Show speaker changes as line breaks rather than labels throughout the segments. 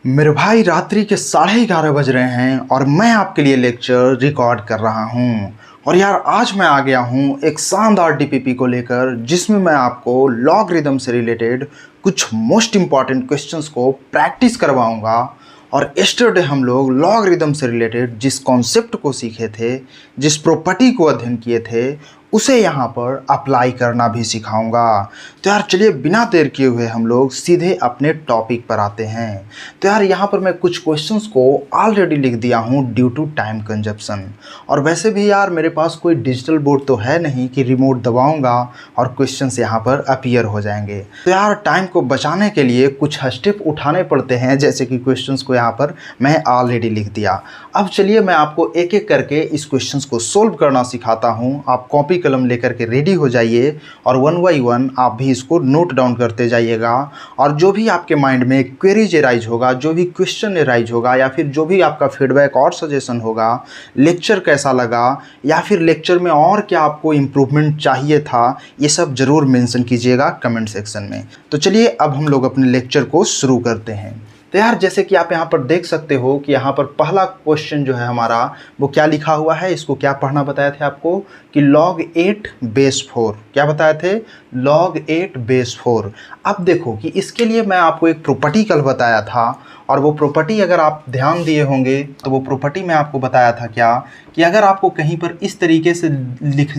मेरे भाई रात्रि के 11:30 बज रहे हैं और मैं आपके लिए लेक्चर रिकॉर्ड कर रहा हूं। और यार आज मैं आ गया हूं एक शानदार डीपीपी को लेकर, जिसमें मैं आपको लॉगरिदम से रिलेटेड कुछ मोस्ट इम्पॉर्टेंट क्वेश्चंस को प्रैक्टिस करवाऊंगा। और यस्टरडे हम लोग लॉगरिदम से रिलेटेड जिस कॉन्सेप्ट को सीखे थे, जिस प्रॉपर्टी को अध्ययन किए थे, उसे यहाँ पर अप्लाई करना भी सिखाऊंगा। तो यार चलिए बिना देर किए हुए हम लोग सीधे अपने टॉपिक पर आते हैं। तो यार यहाँ पर मैं कुछ क्वेश्चंस को ऑलरेडी लिख दिया हूँ ड्यू टू टाइम कंजप्शन। और वैसे भी यार मेरे पास कोई डिजिटल बोर्ड तो है नहीं कि रिमोट दबाऊंगा और क्वेश्चंस यहाँ पर अपीयर हो जाएंगे। तो यार टाइम को बचाने के लिए कुछ स्टेप उठाने पड़ते हैं, जैसे कि क्वेश्चंस को यहाँ पर मैं ऑलरेडी लिख दिया। अब चलिए मैं आपको एक एक करके इस क्वेश्चंस को सोल्व करना सिखाता हूँ। आप कॉपी कलम लेकर के रेडी हो जाइए और वन बाई वन आप भी इसको नोट डाउन करते जाइएगा। और जो भी आपके माइंड में क्वेरीज एराइज होगा, जो भी क्वेश्चन एराइज होगा, या फिर जो भी आपका फीडबैक और सजेशन होगा, लेक्चर कैसा लगा या फिर लेक्चर में और क्या आपको इम्प्रूवमेंट चाहिए था, ये सब ज़रूर मेंशन कीजिएगा कमेंट सेक्शन में। तो चलिए अब हम लोग अपने लेक्चर को शुरू करते हैं। तो यार जैसे कि आप यहाँ पर देख सकते हो कि यहाँ पर पहला क्वेश्चन जो है हमारा वो क्या लिखा हुआ है। इसको क्या पढ़ना बताया थे आपको कि log 8 बेस 4, क्या बताए थे log 8 बेस 4। अब देखो कि इसके लिए मैं आपको एक प्रॉपर्टी कल बताया था, और वो प्रॉपर्टी अगर आप ध्यान दिए होंगे तो वो प्रॉपर्टी मैं आपको बताया था क्या कि अगर आपको कहीं पर इस तरीके से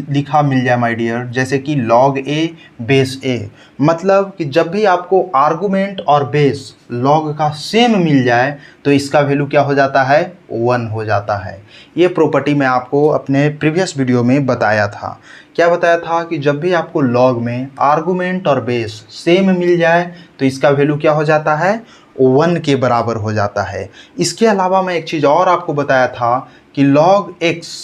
लिखा मिल जाए माय डियर, जैसे कि log a बेस a, मतलब कि जब भी आपको आर्गूमेंट और बेस log का सेम मिल जाए तो इसका वैल्यू क्या हो जाता है, 1 हो जाता है। ये प्रॉपर्टी मैं आपको अपने प्रीवियस वीडियो में बताया था। क्या बताया था कि जब भी आपको log में आर्गूमेंट और बेस सेम मिल जाए तो इसका वैल्यू क्या हो जाता है, 1 के बराबर हो जाता है। इसके अलावा मैं एक चीज़ और आपको बताया था कि log x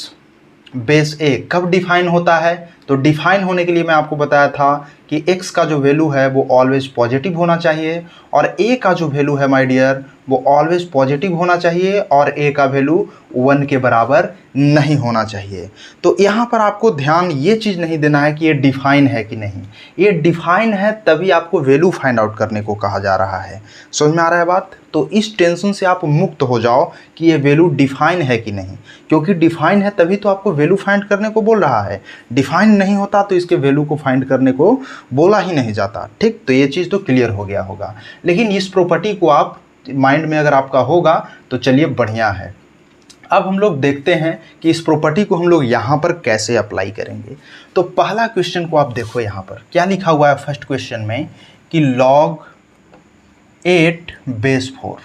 बेस a कब डिफाइन होता है। तो डिफाइन होने के लिए मैं आपको बताया था कि x का जो वैल्यू है वो ऑलवेज पॉजिटिव होना चाहिए, और a का जो वैल्यू है माय डियर वो ऑलवेज पॉजिटिव होना चाहिए, और a का वैल्यू 1 के बराबर नहीं होना चाहिए। तो यहाँ पर आपको ध्यान ये चीज़ नहीं देना है कि ये डिफाइन है कि नहीं। ये डिफाइन है तभी आपको वैल्यू फाइंड आउट करने को कहा जा रहा है। समझ में आ रहा है बात। तो इस टेंशन से आप मुक्त हो जाओ कि ये वैल्यू डिफाइन है कि नहीं, क्योंकि डिफाइन है तभी तो आपको वैल्यू फाइंड करने को बोल रहा है। डिफाइन नहीं होता तो इसके वैल्यू को फाइंड करने को बोला ही नहीं जाता। ठीक, तो ये चीज़ तो क्लियर हो गया होगा। लेकिन इस प्रॉपर्टी को आप माइंड में अगर आपका होगा तो चलिए बढ़िया है। अब हम लोग देखते हैं कि इस प्रॉपर्टी को हम लोग यहाँ पर कैसे अप्लाई करेंगे। तो पहला क्वेश्चन को आप देखो, यहाँ पर क्या लिखा हुआ है फर्स्ट क्वेश्चन में कि log 8 बेस 4।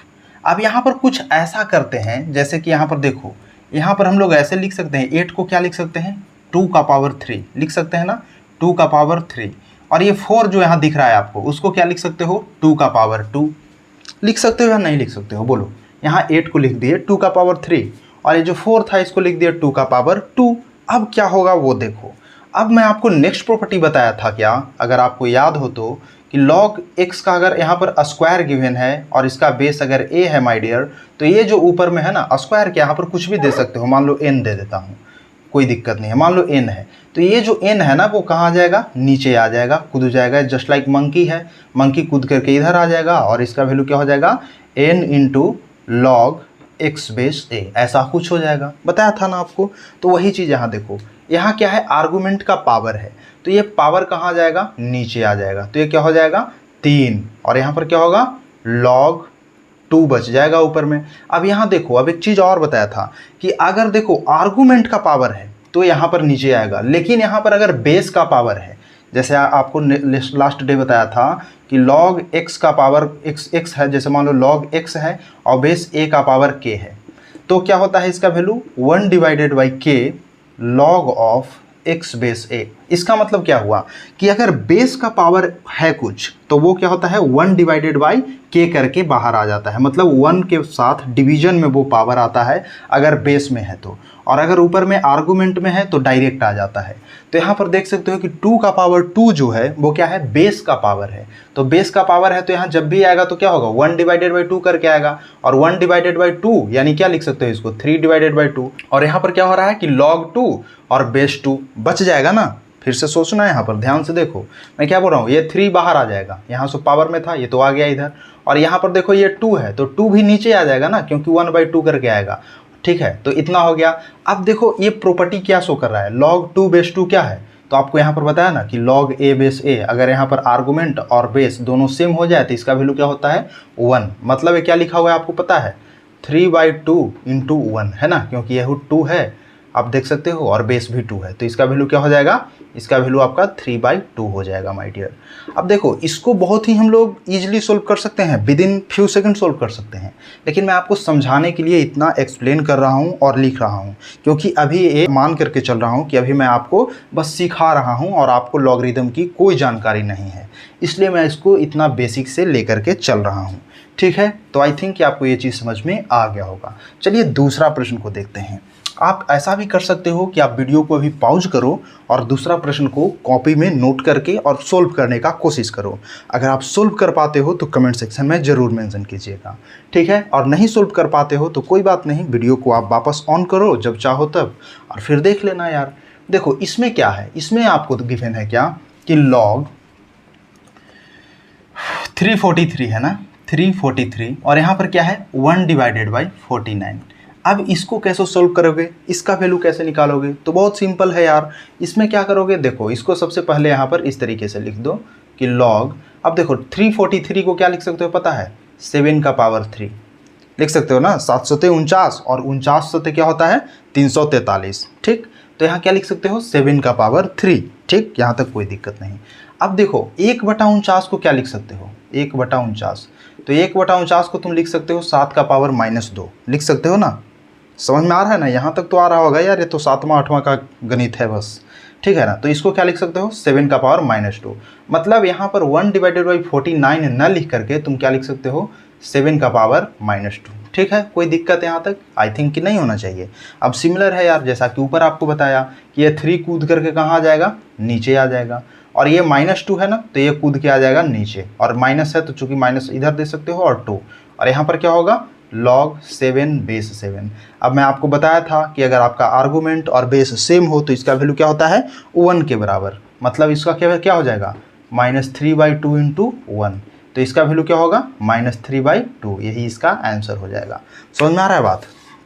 अब यहाँ पर कुछ ऐसा करते हैं, जैसे कि यहाँ पर देखो, यहाँ पर हम लोग ऐसे लिख सकते हैं, 8 को क्या लिख सकते हैं, 2 का पावर 3 लिख सकते हैं ना, 2 का पावर 3। और ये 4 जो यहाँ दिख रहा है आपको, उसको क्या लिख सकते हो, 2 का पावर 2 लिख सकते हो या नहीं लिख सकते हो, बोलो। यहाँ 8 को लिख दिए 2 का पावर 3, और ये जो 4 था इसको लिख दिया 2 का पावर 2। अब क्या होगा वो देखो। अब मैं आपको नेक्स्ट प्रॉपर्टी बताया था क्या, अगर आपको याद हो तो, कि log x का अगर यहाँ पर स्क्वायर गिवन है और इसका बेस अगर a है माय डियर, तो ये जो ऊपर में है ना स्क्वायर के, यहाँ पर कुछ भी दे सकते हो। मान लो n दे देता हूँ, कोई दिक्कत नहीं है। मान लो n है, तो ये जो n है ना वो कहाँ आ जाएगा, नीचे आ जाएगा, कूद जाएगा। जस्ट लाइक मंकी है, मंकी कूद करके इधर आ जाएगा, और इसका वैल्यू क्या हो जाएगा, n into log x base a, ऐसा कुछ हो जाएगा। बताया था ना आपको। तो वही चीज़ यहाँ देखो, यहाँ क्या है, आर्गूमेंट का पावर है, तो ये पावर कहाँ आ जाएगा, नीचे आ जाएगा। तो ये क्या हो जाएगा, 3, और यहाँ पर क्या होगा, log 2 बच जाएगा ऊपर में। अब यहाँ देखो, अब एक चीज़ और बताया था कि अगर देखो आर्गूमेंट का पावर है तो यहाँ पर नीचे आएगा, लेकिन यहाँ पर अगर बेस का पावर है, जैसे आपको लास्ट डे बताया था कि log x का पावर x है, जैसे मान लो log x है और बेस a का पावर k है, तो क्या होता है इसका value 1 divided by k log of x base a। इसका मतलब क्या हुआ कि अगर बेस का पावर है कुछ तो वो क्या होता है, 1 डिवाइडेड बाई k करके बाहर आ जाता है, मतलब 1 के साथ डिवीजन में वो पावर आता है अगर बेस में है तो, और अगर ऊपर में आर्गूमेंट में है तो डायरेक्ट आ जाता है। तो यहाँ पर देख सकते हो कि 2 का पावर 2 जो है वो क्या है, बेस का पावर है। तो बेस का पावर है तो यहाँ जब भी आएगा तो क्या होगा, 1 डिवाइडेड बाई 2 करके आएगा, और 1 डिवाइडेड बाई 2 यानी क्या लिख सकते हो इसको, 3 डिवाइडेड बाई 2। और यहाँ पर क्या हो रहा है कि log 2 और बेस 2 बच जाएगा ना, फिर से सोचना है यहाँ पर, ध्यान से देखो मैं क्या बोल रहा हूँ, ये 3 बाहर आ जाएगा, यहाँ से पावर में था ये तो आ गया इधर, और यहाँ पर देखो ये 2 है तो 2 भी नीचे आ जाएगा ना, क्योंकि 1/2 करके आएगा। ठीक है, तो इतना हो गया। अब देखो ये प्रॉपर्टी क्या शो कर रहा है, log 2/2 क्या है, तो आपको यहाँ पर बताया ना कि log a/a, अगर यहाँ पर आर्गूमेंट और बेस दोनों सेम हो जाए तो इसका वैल्यू क्या होता है 1। मतलब ये क्या लिखा हुआ है आपको पता है, 3/2 × 1 है ना, क्योंकि यह 2 है आप देख सकते हो और बेस भी 2 है, तो इसका वैल्यू क्या हो जाएगा, इसका वैल्यू आपका 3/2 हो जाएगा माय डियर। अब देखो इसको बहुत ही हम लोग ईजिली सोल्व कर सकते हैं, with in few second solve कर सकते हैं, लेकिन मैं आपको समझाने के लिए इतना एक्सप्लेन कर रहा हूँ और लिख रहा हूँ, क्योंकि अभी ये मान करके चल रहा हूँ कि अभी मैं आपको बस सिखा रहा हूँ और आपको लॉगरिदम की कोई जानकारी नहीं है, इसलिए मैं इसको इतना बेसिक से लेकर के चल रहा हूँ। ठीक है, तो आई थिंक कि आपको ये चीज़ समझ में आ गया होगा। चलिए दूसरा प्रश्न को देखते हैं। आप ऐसा भी कर सकते हो कि आप वीडियो को अभी पॉज करो और दूसरा प्रश्न को कॉपी में नोट करके और सोल्व करने का कोशिश करो। अगर आप सोल्व कर पाते हो तो कमेंट सेक्शन में ज़रूर मेंशन कीजिएगा, ठीक है। और नहीं सोल्व कर पाते हो तो कोई बात नहीं, वीडियो को आप वापस ऑन करो जब चाहो तब और फिर देख लेना यार। देखो इसमें क्या है, इसमें आपको तो गिवन है क्या कि log 343 है ना, 343 और यहाँ पर क्या है 1/49। अब इसको कैसे सोल्व करोगे, इसका वैल्यू कैसे निकालोगे, तो बहुत सिंपल है यार। इसमें क्या करोगे, देखो इसको सबसे पहले यहाँ पर इस तरीके से लिख दो कि log, अब देखो 343 को क्या लिख सकते हो पता है, 7 का पावर 3 लिख सकते हो ना, 749 और 49 सत्य क्या होता है 343, ठीक। तो यहाँ क्या लिख सकते हो 7 का पावर 3, ठीक, यहाँ तक कोई दिक्कत नहीं। अब देखो 1/49 को क्या लिख सकते हो, 1/49, तो 1/49 को तुम लिख सकते हो 7 का पावर -2 लिख सकते हो ना। समझ में आ रहा है ना, यहाँ तक तो आ रहा होगा यार, ये तो 7वां 8वां का गणित है बस, ठीक है ना। तो इसको क्या लिख सकते हो 7 का पावर -2, मतलब यहाँ पर 1/49 न लिख करके तुम क्या लिख सकते हो 7 का पावर -2, ठीक है। कोई दिक्कत यहाँ तक आई थिंक कि नहीं होना चाहिए। अब सिमिलर है यार, जैसा कि ऊपर आपको बताया कि ये 3 कूद करके कहाँ आ जाएगा, नीचे आ जाएगा, और ये -2 है ना तो ये कूद के आ जाएगा नीचे, और माइनस है तो चूंकि माइनस इधर दे सकते हो और 2, और यहाँ पर क्या होगा log 7/7। अब मैं आपको बताया था कि अगर आपका आर्गूमेंट और बेस सेम हो तो इसका वैल्यू क्या होता है 1 के बराबर, मतलब इसका क्या हो जाएगा -3/2 × 1, तो इसका वैल्यू क्या होगा -3/2, यही इसका आंसर हो जाएगा। समझ में आ रहा है बात,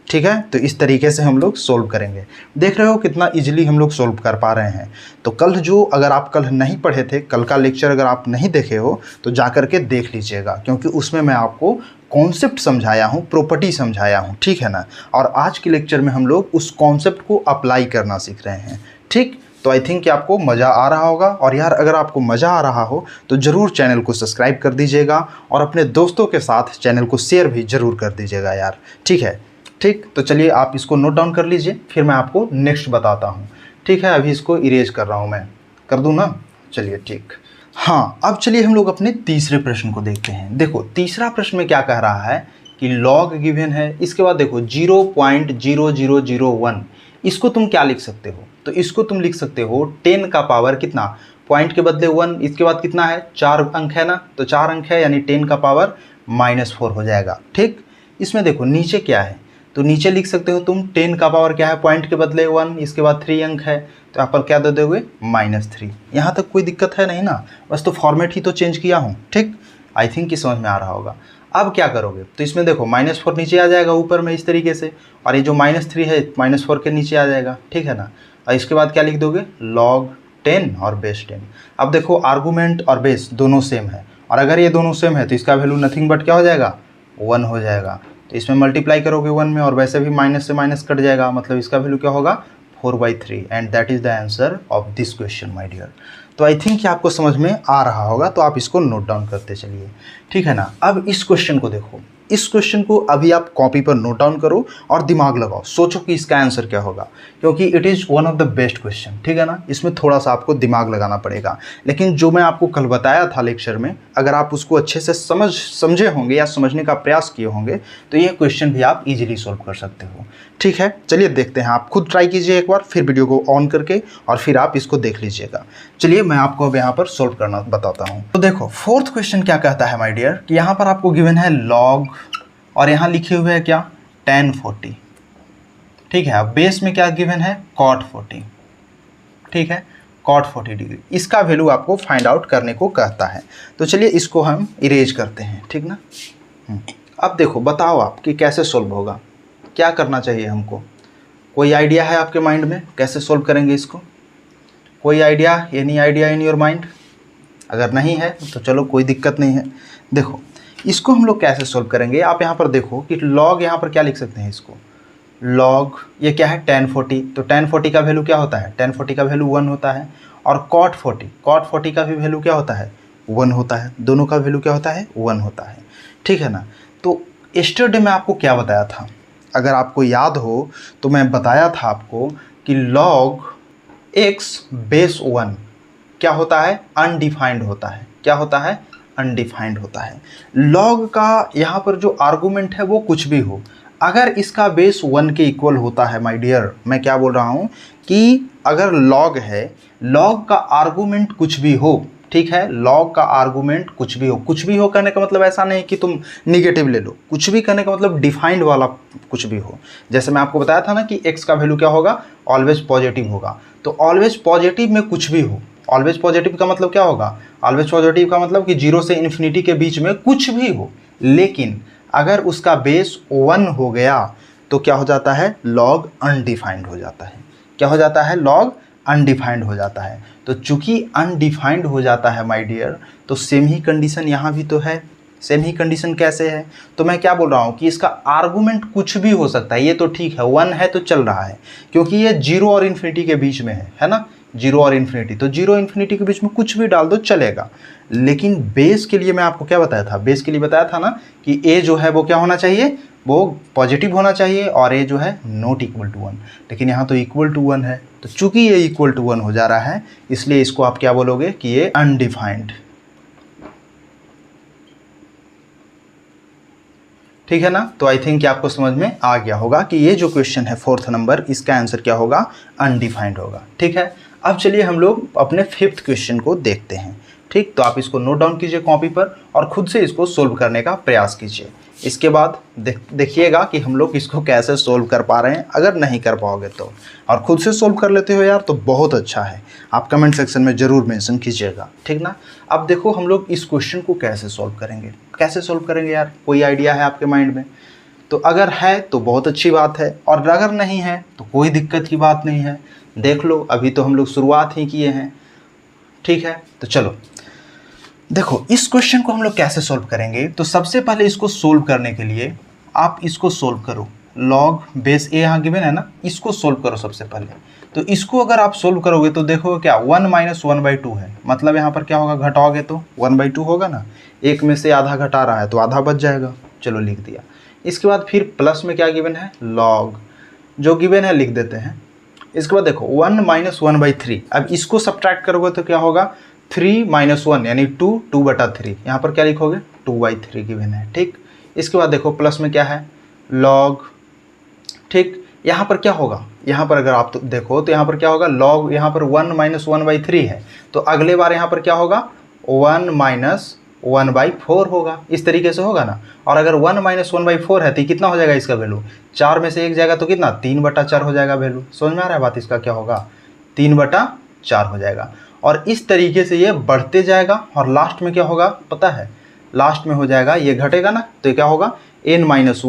ठीक है। तो इस तरीके से हम लोग सोल्व करेंगे, देख रहे हो कितना इजीली हम लोग सोल्व कर पा रहे हैं। तो कल जो, अगर आप कल नहीं पढ़े थे, कल का लेक्चर अगर आप नहीं देखे हो तो जा कर के देख लीजिएगा, क्योंकि उसमें मैं आपको कॉन्सेप्ट समझाया हूँ, प्रॉपर्टी समझाया हूँ, ठीक है ना। और आज के लेक्चर में हम लोग उस कॉन्सेप्ट को अप्लाई करना सीख रहे हैं, ठीक। तो आई थिंक कि आपको मज़ा आ रहा होगा, और यार अगर आपको मज़ा आ रहा हो तो ज़रूर चैनल को सब्सक्राइब कर दीजिएगा और अपने दोस्तों के साथ चैनल को शेयर भी ज़रूर कर दीजिएगा यार, ठीक है। ठीक, तो चलिए आप इसको नोट डाउन कर लीजिए, फिर मैं आपको नेक्स्ट बताता हूँ, ठीक है। अभी इसको इरेज कर रहा हूँ मैं, कर दूँ ना, चलिए ठीक। हाँ, अब चलिए हम लोग अपने तीसरे प्रश्न को देखते हैं। देखो तीसरा प्रश्न में क्या कह रहा है कि log गिवन है, इसके बाद देखो 0.0001, इसको तुम क्या लिख सकते हो, तो इसको तुम लिख सकते हो 10 का पावर कितना, पॉइंट के बदले 1, इसके बाद कितना है 4 अंक है ना, तो 4 अंक है यानी 10 का पावर -4 हो जाएगा, ठीक। इसमें देखो नीचे क्या है, तो नीचे लिख सकते हो तुम 10 का पावर क्या है, पॉइंट के बदले 1, इसके बाद 3 अंक है, तो यहाँ पर क्या दे दोगे -3। यहाँ तक कोई दिक्कत है नहीं ना, बस तो फॉर्मेट ही तो चेंज किया हूँ, ठीक। आई थिंक कि समझ में आ रहा होगा। अब क्या करोगे, तो इसमें देखो -4 नीचे आ जाएगा ऊपर में इस तरीके से, और ये जो -3 है -4 के नीचे आ जाएगा, ठीक है ना। और इसके बाद क्या लिख दोगे log 10 और बेस 10। अब देखो आर्गूमेंट और बेस दोनों सेम है, और अगर ये दोनों सेम है तो इसका वैल्यू नथिंग बट क्या हो जाएगा 1 हो जाएगा। तो इसमें मल्टीप्लाई करोगे 1 में, और वैसे भी माइनस से माइनस कट जाएगा, मतलब इसका वैल्यू क्या होगा 4/3, and that is the answer of this question my dear. तो आई थिंक कि आपको समझ में आ रहा होगा, तो आप इसको नोट डाउन करते चलिए, ठीक है ना। अब इस क्वेश्चन को देखो, इस क्वेश्चन को अभी आप कॉपी पर नोट डाउन करो और दिमाग लगाओ, सोचो कि इसका आंसर क्या होगा, क्योंकि it is one of the best question, ठीक है ना। इसमें थोड़ा सा आपको दिमाग लगाना पड़ेगा, लेकिन जो मैं आपको कल बताया था लेक्चर में, अगर आप उसको अच्छे से समझे होंगे या समझने का प्रयास किए होंगे तो ये क्वेश्चन भी आप इजीली सॉल्व कर सकते हो, ठीक है। चलिए देखते हैं, आप खुद ट्राई कीजिए एक बार, फिर वीडियो को ऑन करके और फिर आप इसको देख लीजिएगा। चलिए मैं आपको अब यहाँ पर सॉल्व करना बताता हूँ। तो देखो फोर्थ क्वेश्चन क्या कहता है माय डियर, कि यहाँ पर आपको गिवन है log, और यहाँ लिखे हुए है क्या tan 40, ठीक है। अब बेस में क्या गिवन है cot 40, ठीक है। cot 40 डिग्री, इसका वैल्यू आपको फाइंड आउट करने को कहता है। तो चलिए इसको हम इरेज करते हैं, ठीक ना। अब देखो, बताओ आप कि कैसे सोल्व होगा, क्या करना चाहिए हमको। कोई आइडिया है आपके माइंड में कैसे सोल्व करेंगे इसको? कोई idea, any idea in your mind? अगर नहीं है तो चलो कोई दिक्कत नहीं है। देखो इसको हम लोग कैसे सोल्व करेंगे, आप यहाँ पर देखो कि log यहाँ पर क्या लिख सकते हैं इसको, log ये क्या है tan 40, तो tan 40 का वैल्यू क्या होता है, tan 40 का वैल्यू 1 होता है। और cot 40 का भी वैल्यू क्या होता है, 1 होता है। दोनों का वैल्यू क्या होता है, 1 होता है, ठीक है ना। तो यस्टरडे मैं आपको क्या बताया था, अगर आपको याद हो तो मैं बताया था आपको कि log x बेस 1 क्या होता है, अनडिफाइंड होता है। क्या होता है, अनडिफाइंड होता है। log का यहाँ पर जो आर्गूमेंट है वो कुछ भी हो, अगर इसका बेस 1 के इक्वल होता है, माय डियर मैं क्या बोल रहा हूँ कि अगर log है, log का आर्गूमेंट कुछ भी हो, ठीक है, log का आर्गूमेंट कुछ भी हो। कुछ भी हो कहने का मतलब ऐसा नहीं कि तुम निगेटिव ले लो, कुछ भी कहने का मतलब डिफाइंड वाला कुछ भी हो। जैसे मैं आपको बताया था ना कि x का वैल्यू क्या होगा, ऑलवेज पॉजिटिव होगा। तो ऑलवेज पॉजिटिव में कुछ भी हो, ऑलवेज पॉजिटिव का मतलब क्या होगा, ऑलवेज पॉजिटिव का मतलब कि 0 से इन्फिनिटी के बीच में कुछ भी हो, लेकिन अगर उसका बेस 1 हो गया तो क्या हो जाता है, log अनडिफाइंड हो जाता है। क्या हो जाता है, log अनडिफाइंड हो जाता है। तो चूंकि अनडिफाइंड हो जाता है माय डियर, तो सेम ही कंडीशन यहाँ भी तो है। सेम ही कंडीशन कैसे है, तो मैं क्या बोल रहा हूँ कि इसका आर्गूमेंट कुछ भी हो सकता है। ये तो ठीक है 1 है तो चल रहा है, क्योंकि ये 0 और इन्फिनिटी के बीच में है ना, 0 और इन्फिनिटी, तो 0 इन्फिनिटी के बीच में कुछ भी डाल दो चलेगा। लेकिन बेस के लिए मैं आपको क्या बताया था, बेस के लिए बताया था ना कि a जो है वो क्या होना चाहिए, वो पॉजिटिव होना चाहिए, और a जो है नॉट इक्वल टू 1। लेकिन यहाँ तो इक्वल टू 1 है, तो चूंकि ये इक्वल टू 1 हो जा रहा है, इसलिए इसको आप क्या बोलोगे कि ये अनडिफाइंड, ठीक है ना। तो आई थिंक कि आपको समझ में आ गया होगा कि ये जो क्वेश्चन है 4th नंबर, इसका आंसर क्या होगा, अनडिफाइंड होगा, ठीक है। अब चलिए हम लोग अपने 5th क्वेश्चन को देखते हैं, ठीक। तो आप इसको नोट डाउन कीजिए कॉपी पर और खुद से इसको सोल्व करने का प्रयास कीजिए। इसके बाद देखिएगा कि हम लोग इसको कैसे सोल्व कर पा रहे हैं। अगर नहीं कर पाओगे तो, और खुद से सोल्व कर लेते हो यार तो बहुत अच्छा है, आप कमेंट सेक्शन में ज़रूर मेंशन कीजिएगा, ठीक ना। अब देखो हम लोग इस क्वेश्चन को कैसे सोल्व करेंगे, कैसे सोल्व करेंगे यार, कोई आइडिया है आपके माइंड में? तो अगर है तो बहुत अच्छी बात है, और अगर नहीं है तो कोई दिक्कत की बात नहीं है। देख लो, अभी तो हम लोग शुरुआत ही किए हैं, ठीक है। तो चलो देखो इस क्वेश्चन को हम लोग कैसे सोल्व करेंगे। तो सबसे पहले इसको सोल्व करने के लिए आप इसको सोल्व करो, log बेस a यहाँ गिवन है ना, इसको सोल्व करो सबसे पहले। तो इसको अगर आप सोल्व करोगे तो देखो क्या 1 माइनस 1/2 है, मतलब यहाँ पर क्या होगा, घटाओगे तो 1/2 होगा ना, एक में से आधा घटा रहा है तो आधा बच जाएगा, चलो लिख दिया। इसके बाद फिर प्लस में क्या गिवन है, log, जो गिवन है लिख देते हैं। इसके बाद देखो 1 माइनस 1/3, अब इसको सब्ट्रैक्ट करोगे तो क्या होगा, 3 माइनस 1 यानी 2/3, यहाँ पर क्या लिखोगे 2/3 गिवन है, ठीक। इसके बाद देखो प्लस में क्या है, log, ठीक। यहाँ पर क्या होगा, यहाँ पर अगर आप तो देखो तो यहाँ पर क्या होगा, log यहाँ पर 1 माइनस 1/3 है, तो अगले बार यहाँ पर क्या होगा, 1 माइनस 1/4 होगा, इस तरीके से होगा ना। और अगर 1 माइनस 1/4 है तो कितना हो जाएगा इसका वैल्यू, 4 में से 1 जाएगा तो कितना, 3/4 हो जाएगा वैल्यू। समझ में आ रहा है बात, इसका क्या होगा, 3/4 हो जाएगा। और इस तरीके से ये बढ़ते जाएगा, और लास्ट में क्या होगा पता है, लास्ट में हो जाएगा, ये घटेगा ना तो ये क्या होगा, n माइनस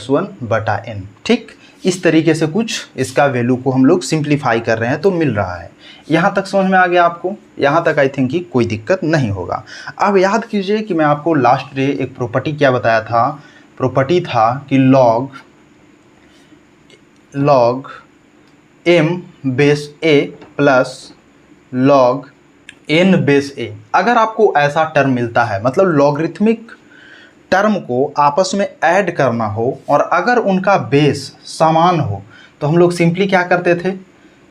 1/n, ठीक। इस तरीके से कुछ इसका वैल्यू को हम लोग सिंप्लीफाई कर रहे हैं तो मिल रहा है। यहाँ तक समझ में आ गया आपको, यहाँ तक आई थिंक कि कोई दिक्कत नहीं होगा। अब याद कीजिए कि मैं आपको लास्ट डे एक प्रॉपर्टी क्या बताया था, प्रॉपर्टी था कि log m base a plus log n base a। अगर आपको ऐसा टर्म मिलता है, मतलब लॉगरिथमिक टर्म को आपस में ऐड करना हो और अगर उनका बेस समान हो, तो हम लोग सिंपली क्या करते थे,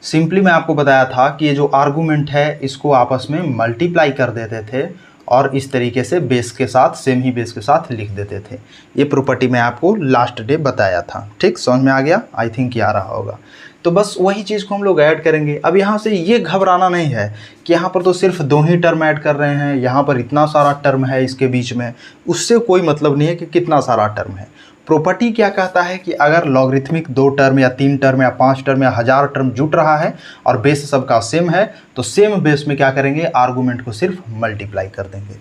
सिंपली मैं आपको बताया था कि ये जो आर्गूमेंट है इसको आपस में मल्टीप्लाई कर देते थे और इस तरीके से बेस के साथ, सेम ही बेस के साथ लिख देते थे। ये प्रॉपर्टी मैं आपको लास्ट डे बताया था, ठीक। समझ में आ गया, आई थिंक ये आ रहा होगा। तो बस वही चीज़ को हम लोग ऐड करेंगे। अब यहाँ से ये घबराना नहीं है कि यहाँ पर तो सिर्फ 2 ही टर्म ऐड कर रहे हैं, यहाँ पर इतना सारा टर्म है इसके बीच में, उससे कोई मतलब नहीं है कि कितना सारा टर्म है। प्रॉपर्टी क्या कहता है कि अगर लॉगरिथमिक 2 टर्म या 3 टर्म या 5 टर्म या 1000 टर्म जुट रहा है और बेस सबका सेम है, तो सेम बेस में क्या करेंगे, आर्गूमेंट को सिर्फ मल्टीप्लाई कर देंगे।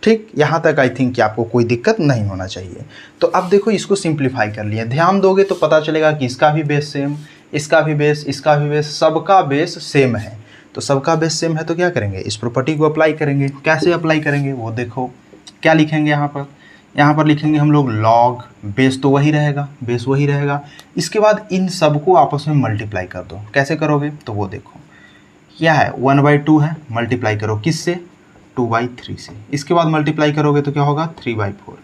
ठीक, यहाँ तक आई थिंक कि आपको कोई दिक्कत नहीं होना चाहिए। तो अब देखो इसको सिंप्लीफाई कर लिया, ध्यान दोगे तो पता चलेगा कि इसका भी बेस सेम, इसका भी बेस, इसका भी बेस, सबका बेस सेम है। तो सबका बेस सेम है तो क्या करेंगे, इस प्रॉपर्टी को अप्लाई करेंगे। कैसे अप्लाई करेंगे वो देखो, क्या लिखेंगे यहाँ पर लिखेंगे हम लोग लॉग, बेस तो वही रहेगा, बेस वही रहेगा। इसके बाद इन सबको आपस में मल्टीप्लाई कर दो। कैसे करोगे तो वो देखो, क्या है 1/2 है, मल्टीप्लाई करो किससे, 2/3 से। इसके बाद मल्टीप्लाई करोगे तो क्या होगा 3/4।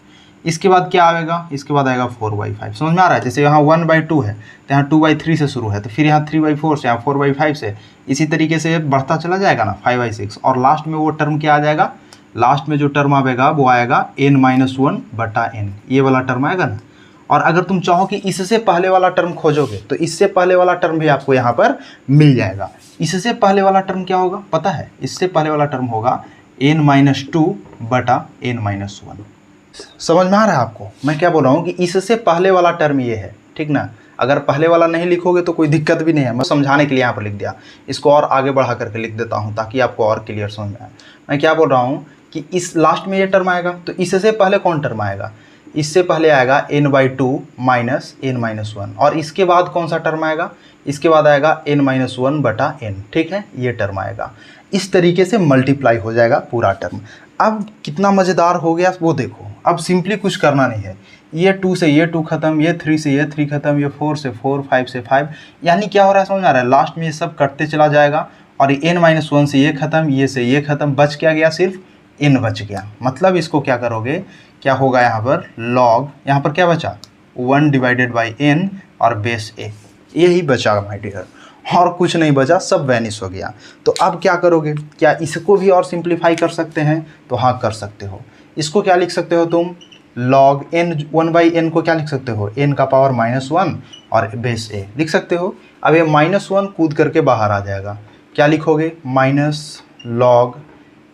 इसके बाद क्या आएगा, इसके बाद आएगा 4/5। समझ में आ रहा है, जैसे यहाँ 1/2 है तो यहाँ 2/3 से शुरू है, तो फिर यहाँ 3/4 से, यहाँ 4/5 से, इसी तरीके से बढ़ता चला जाएगा ना 5/6। और लास्ट में वो टर्म क्या आ जाएगा, लास्ट में जो टर्म आएगा वो आएगा n-1/n, ये वाला टर्म आएगा ना। और अगर तुम चाहो कि इससे पहले वाला टर्म खोजोगे तो इससे पहले वाला टर्म भी आपको यहाँ पर मिल जाएगा। इससे पहले वाला टर्म क्या होगा पता है, इससे पहले वाला टर्म होगा n-2/n-1। समझ में आ रहा है आपको मैं क्या बोल रहा हूँ कि इससे पहले वाला टर्म ये है, ठीक ना। अगर पहले वाला नहीं लिखोगे तो कोई दिक्कत भी नहीं है, मैं समझाने के लिए यहाँ पर लिख दिया। इसको और आगे बढ़ा करके लिख देता हूँ ताकि आपको और क्लियर समझ में आए। मैं क्या बोल रहा हूँ कि इस लास्ट में ये टर्म आएगा, तो इससे पहले कौन टर्म आएगा, इससे पहले आएगा n/2 माइनस n-1। और इसके बाद कौन सा टर्म आएगा, इसके बाद आएगा n-1/n। ठीक है, ये टर्म आएगा। इस तरीके से मल्टीप्लाई हो जाएगा पूरा टर्म। अब कितना मज़ेदार हो गया वो देखो। अब सिंपली कुछ करना नहीं है, ये 2 से ये 2 खत्म, ये 3 से ये 3 खत्म, ये 4 से 4, 5 से 5, यानी क्या हो रहा है समझ आ रहा है, लास्ट में ये सब कटते चला जाएगा। और n-1 से ये खत्म, ये से ये खत्म, बच क्या गया, सिर्फ n बच गया। मतलब इसको क्या करोगे, क्या होगा यहाँ पर लॉग, यहाँ पर क्या बचा 1/n और बेस a, यही बचा माय डियर, और कुछ नहीं बचा, सब वैनिश हो गया। तो अब क्या करोगे, क्या इसको भी और सिंप्लीफाई कर सकते हैं, तो हाँ कर सकते हो। इसको क्या लिख सकते हो तुम, लॉग n 1/n को क्या लिख सकते हो, n का पावर -1 और बेस a लिख सकते हो। अब ये -1 कूद करके बाहर आ जाएगा, क्या लिखोगे -log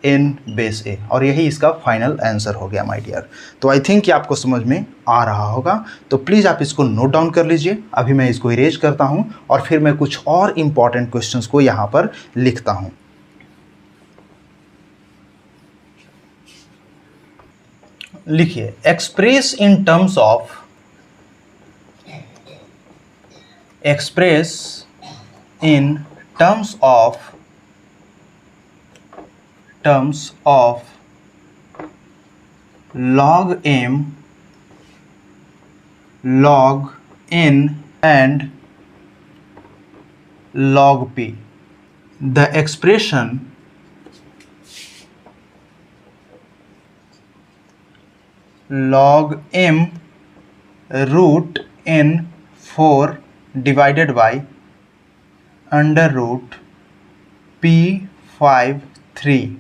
n बेस a, और यही इसका फाइनल आंसर हो गया माय डियर। तो आई थिंक कि आपको समझ में आ रहा होगा, तो प्लीज़ आप इसको नोट डाउन कर लीजिए। अभी मैं इसको इरेज करता हूं और फिर मैं कुछ और इम्पॉर्टेंट क्वेश्चंस को यहाँ पर लिखता हूं। लिखिए, express in terms of log m, log n and log p. The expression log m root n4 divided by under root p5/3।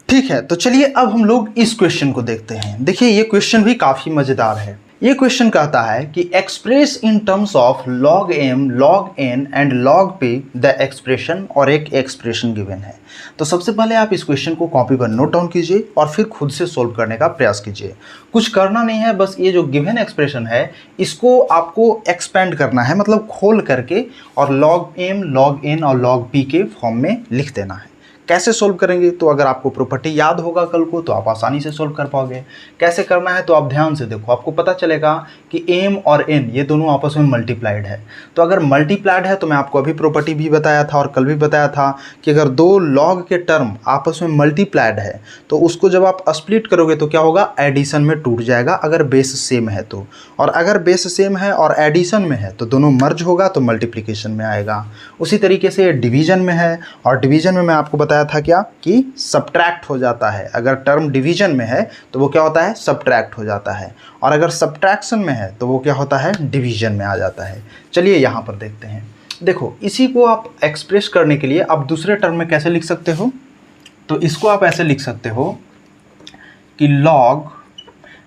ठीक है, तो चलिए अब हम लोग इस क्वेश्चन को देखते हैं। देखिए ये क्वेश्चन भी काफ़ी मज़ेदार है। ये क्वेश्चन कहता है कि express in terms of log m, log n and log p the expression, और एक एक्सप्रेशन गिवन है। तो सबसे पहले आप इस क्वेश्चन को कॉपी पर नोट डाउन कीजिए और फिर खुद से सोल्व करने का प्रयास कीजिए। कुछ करना नहीं है, बस ये जो गिवन एक्सप्रेशन है इसको आपको एक्सपेंड करना है, मतलब खोल करके, और log m, log n और log p के फॉर्म में लिख देना है। कैसे सोल्व करेंगे, तो अगर आपको प्रॉपर्टी याद होगा कल को तो आप आसानी से सोल्व कर पाओगे। कैसे करना है तो आप ध्यान से देखो, आपको पता चलेगा कि m और n ये दोनों आपस में मल्टीप्लाइड है। तो अगर मल्टीप्लाइड है तो मैं आपको अभी प्रॉपर्टी भी बताया था और कल भी बताया था कि अगर दो लॉग के टर्म आपस में मल्टीप्लाइड है तो उसको जब आप स्प्लिट करोगे तो क्या होगा, एडिशन में टूट जाएगा अगर बेस सेम है तो। और अगर बेस सेम है और एडिशन में है तो दोनों मर्ज होगा तो मल्टीप्लिकेशन में आएगा। उसी तरीके से डिवीजन में है, और डिवीजन में मैं आपको बताया था क्या कि सब्ट्रैक्ट हो जाता है। अगर टर्म डिवीजन में है तो वो क्या होता है, सब्ट्रैक्ट हो जाता है, और अगर सब्ट्रैक्शन में है तो वो क्या होता है, डिवीजन में आ जाता है। चलिए यहाँ पर देखते हैं। देखो इसी को आप एक्सप्रेस करने के लिए आप दूसरे टर्म में कैसे लिख सकते हो, तो इसको आप ऐसे लिख सकते हो कि लॉग,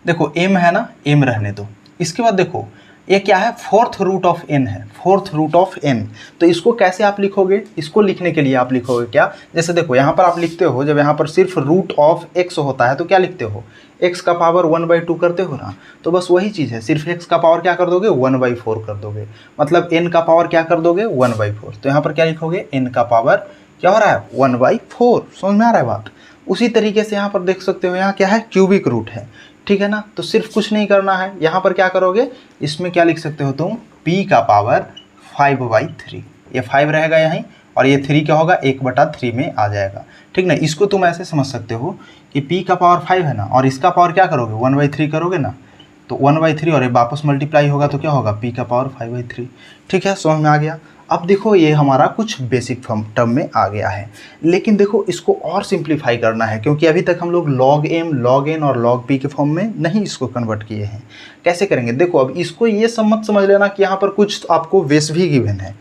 देखो m है ना, m रहने दो। इसके बाद देखो ये क्या है, फोर्थ रूट ऑफ n है, फोर्थ रूट ऑफ n। तो इसको कैसे आप लिखोगे, इसको लिखने के लिए आप लिखोगे क्या, जैसे देखो यहाँ पर आप लिखते हो, जब यहाँ पर सिर्फ रूट ऑफ x होता है तो क्या लिखते हो, x का पावर 1/2 करते हो ना, तो बस वही चीज़ है, सिर्फ x का पावर क्या कर दोगे 1/4 कर दोगे, मतलब n का पावर क्या कर दोगे 1/4। तो यहाँ पर क्या लिखोगे, n का पावर क्या हो रहा है 1/4। समझ में आ रहा है बात। उसी तरीके से यहाँ पर देख सकते हो, यहाँ क्या है क्यूबिक रूट है, ठीक है ना। तो सिर्फ कुछ नहीं करना है, यहाँ पर क्या करोगे, इसमें क्या लिख सकते हो तुम, p का पावर 5/3, ये 5 रहेगा यहीं, और ये 3 क्या होगा 1/3 में आ जाएगा, ठीक ना। इसको तुम ऐसे समझ सकते हो कि p का पावर 5 है ना, और इसका पावर क्या करोगे 1/3 करोगे ना, तो 1/3 और ये वापस मल्टीप्लाई होगा तो क्या होगा p का पावर 5/3, ठीक है, समझ में आ गया। अब देखो ये हमारा कुछ बेसिक टर्म में आ गया है, लेकिन देखो इसको और सिंप्लीफाई करना है, क्योंकि अभी तक हम लोग log m, log n और log p के फॉर्म में नहीं इसको कन्वर्ट किए हैं। कैसे करेंगे, देखो अब इसको ये सब मत समझ लेना कि यहाँ पर कुछ आपको बेस भी गिवन है,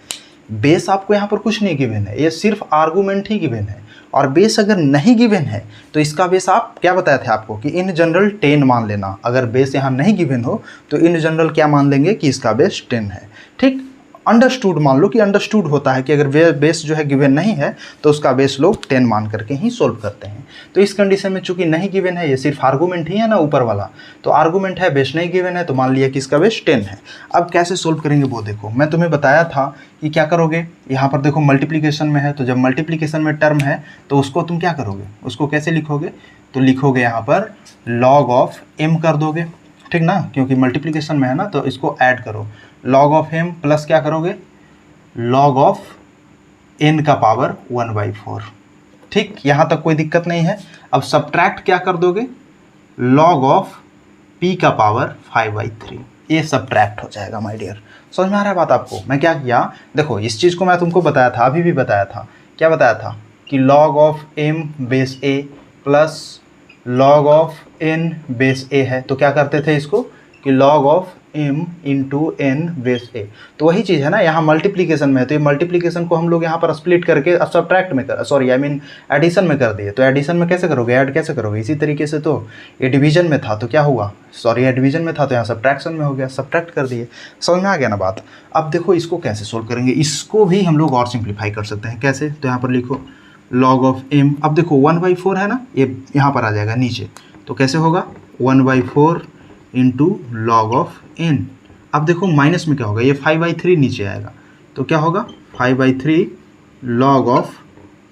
बेस आपको यहाँ पर कुछ नहीं गिवन है, ये सिर्फ आर्गूमेंट ही गिवन है। और बेस अगर नहीं गिवन है तो इसका बेस आप क्या बताए थे आपको कि इन जनरल 10 मान लेना, अगर बेस यहाँ नहीं गिवन हो तो इन जनरल क्या मान लेंगे कि इसका बेस 10 है, ठीक। अंडरस्टूड मान लो कि अंडरस्टूड होता है कि अगर बेस जो है गिवन नहीं है तो उसका बेस लोग 10 मान करके ही सोल्व करते हैं। तो इस कंडीशन में चूंकि नहीं गिवन है, ये सिर्फ आर्गूमेंट ही है ना ऊपर वाला, तो आर्गूमेंट है, बेस नहीं गिवन है, तो मान लिया कि इसका बेस 10 है। अब कैसे सोल्व करेंगे वो देखो, मैं तुम्हें बताया था कि क्या करोगे, यहाँ पर देखो मल्टीप्लीकेशन में है, तो जब मल्टीप्लीकेशन में टर्म है तो उसको तुम क्या करोगे, उसको कैसे लिखोगे, तो लिखोगे यहाँ पर log ऑफ m कर दोगे, ठीक ना, क्योंकि मल्टीप्लिकेशन में है ना, तो इसको ऐड करो, log ऑफ m प्लस क्या करोगे log ऑफ n का पावर 1/4, ठीक, यहाँ तक कोई दिक्कत नहीं है। अब सब्ट्रैक्ट क्या कर दोगे, log ऑफ p का पावर 5/3, ये सब्ट्रैक्ट हो जाएगा माय डियर। समझ में आ रहा है बात आपको। मैं क्या किया, देखो इस चीज़ को मैं तुमको बताया था, अभी भी बताया था, क्या बताया था कि log of m base a plus log of n base a है, तो क्या करते थे इसको कि log of m into n base a, तो वही चीज़ है ना, यहाँ मल्टीप्लिकेशन में है, तो ये मल्टीप्लिकेशन को हम लोग यहाँ पर स्प्लिट करके सब्ट्रैक्ट में कर, सॉरी आई मीन एडिशन में कर दिए। तो एडिशन में कैसे करोगे, ऐड कैसे करोगे, इसी तरीके से। तो ये डिवीजन में था तो क्या हुआ, सॉरी ये डिवीजन में था तो यहाँ सब्ट्रैक्शन में हो गया, सब्ट्रैक्ट कर दिए। समझ में आ गया ना बात। अब देखो इसको कैसे सोल्व करेंगे, इसको भी हम लोग और सिंप्लीफाई कर सकते हैं, कैसे, तो यहाँ पर लिखो log ऑफ m, अब देखो 1/4 है ना, ये यहाँ पर आ जाएगा नीचे, तो कैसे होगा 1/4 इंटू log ऑफ n। अब देखो माइनस में क्या होगा, ये 5/3 नीचे आएगा, तो क्या होगा 5/3 log ऑफ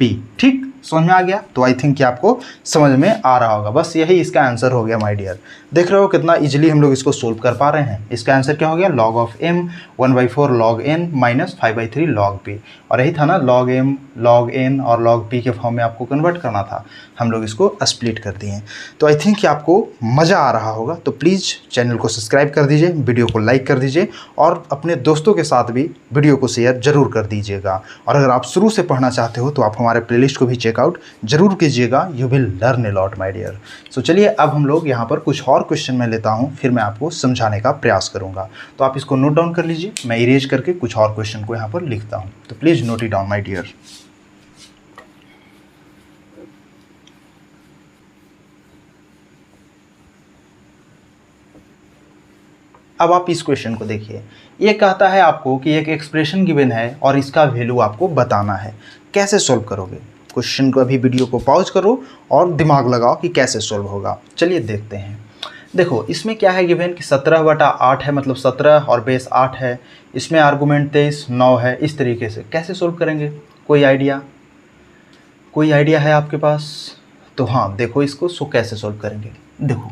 p, ठीक, समझ में आ गया। तो आई थिंक कि आपको समझ में आ रहा होगा, बस यही इसका आंसर हो गया माय डियर। देख रहे हो कितना इजीली हम लोग इसको सोल्व कर पा रहे हैं। इसका आंसर क्या हो गया, log of m 1/4 log n minus 5/3 log p, और यही था ना log m log n और log p के फॉर्म में आपको कन्वर्ट करना था, हम लोग इसको स्प्लिट कर दिए। तो आई थिंक कि आपको मज़ा आ रहा होगा, तो प्लीज़ चैनल को सब्सक्राइब कर दीजिए, वीडियो को लाइक कर दीजिए, और अपने दोस्तों के साथ भी वीडियो को शेयर जरूर कर दीजिएगा। और अगर आप शुरू से पढ़ना चाहते हो तो आप हमारे प्लेलिस्ट को भी चेकआउट जरूर कीजिएगा, you will learn a lot my dear. So चलिए अब हम लोग यहाँ पर कुछ और क्वेश्चन मैं लेता हूँ, फिर मैं आपको समझाने का प्रयास करूँगा। तो आप इसको नोट डाउन कर लीजिए, मैं इरेज करके कुछ और क्वेश्चन को यहाँ पर लिखता हूँ, तो please note it down my dear. अब आप इस क्वेश्चन को देखिए, ये कहता है आपको कि एक एक्सप्रेशन गिवन है और इसका वैल्यू आपको बताना है। कैसे सोल्व करोगे, क्वेश्चन को अभी वीडियो को पॉज करो और दिमाग लगाओ कि कैसे सोल्व होगा। चलिए देखते हैं। देखो इसमें क्या है गिवन कि 17/8 है, मतलब 17 और बेस 8 है, इसमें आर्गूमेंट 23 9 है। इस तरीके से कैसे सोल्व करेंगे, कोई आइडिया है आपके पास? तो हाँ देखो इसको कैसे सोल्व करेंगे। देखो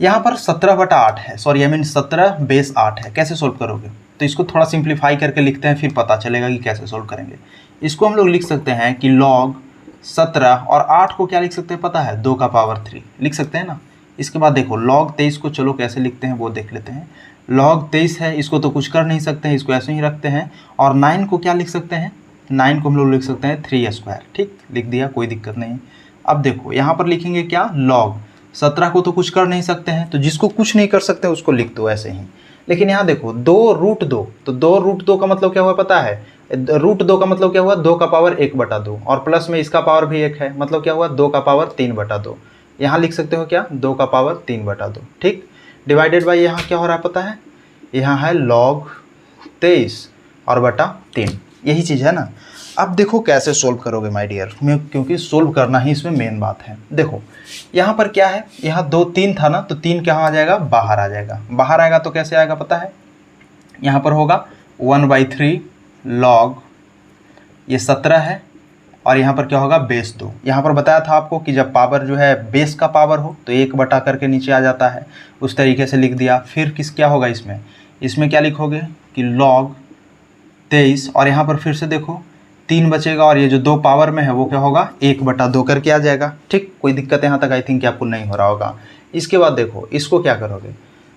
यहाँ पर 17/8 है, सॉरी आई मीन 17 बेस 8 है। कैसे सोल्व करोगे, तो इसको थोड़ा सिंप्लीफाई करके लिखते हैं, फिर पता चलेगा कि कैसे सोल्व करेंगे। इसको हम लोग लिख सकते हैं कि log 17 और 8 को क्या लिख सकते हैं पता है, 2 का पावर 3 लिख सकते हैं ना। इसके बाद देखो log 23 को चलो कैसे लिखते हैं वो देख लेते हैं। log 23 है, इसको तो कुछ कर नहीं सकते हैं, इसको ऐसे ही रखते हैं। और 9 को क्या लिख सकते हैं, 9 को हम लोग लिख सकते हैं 3² ठीक, लिख दिया, कोई दिक्कत नहीं। अब देखो यहाँ पर लिखेंगे क्या, log 17 को तो कुछ कर नहीं सकते हैं, तो जिसको कुछ नहीं कर सकते उसको लिख दो ऐसे ही। लेकिन यहाँ देखो 2√2, तो 2√2 का मतलब क्या हुआ पता है, √2 का मतलब क्या हुआ, 2 का पावर 1/2, और प्लस में इसका पावर भी 1 है, मतलब क्या हुआ 2 का पावर 3/2। यहाँ लिख सकते हो क्या, 2 का पावर 3/2 ठीक। डिवाइडेड बाई यहाँ क्या हो रहा है पता है, यहाँ है log 23 और बटा 3, यही चीज़ है ना। अब देखो कैसे सोल्व करोगे माय डियर, क्योंकि सोल्व करना ही इसमें मेन बात है। देखो यहाँ पर क्या है, यहाँ 2 3 था ना, तो 3 कहाँ आ जाएगा, बाहर आ जाएगा। बाहर आएगा तो कैसे आएगा पता है, यहाँ पर होगा 1/3 log ये 17 है, और यहाँ पर क्या होगा बेस 2। यहाँ पर बताया था आपको कि जब पावर जो है बेस का पावर हो तो 1 बटा करके नीचे आ जाता है, उस तरीके से लिख दिया। फिर क्या होगा इसमें क्या लिखोगे कि log 23, और यहाँ पर फिर से देखो 3 बचेगा, और ये जो 2 पावर में है वो क्या होगा 1 बटा 2 करके आ जाएगा। ठीक, कोई दिक्कत यहाँ तक आई थिंक कि आपको नहीं हो रहा होगा। इसके बाद देखो इसको क्या करोगे,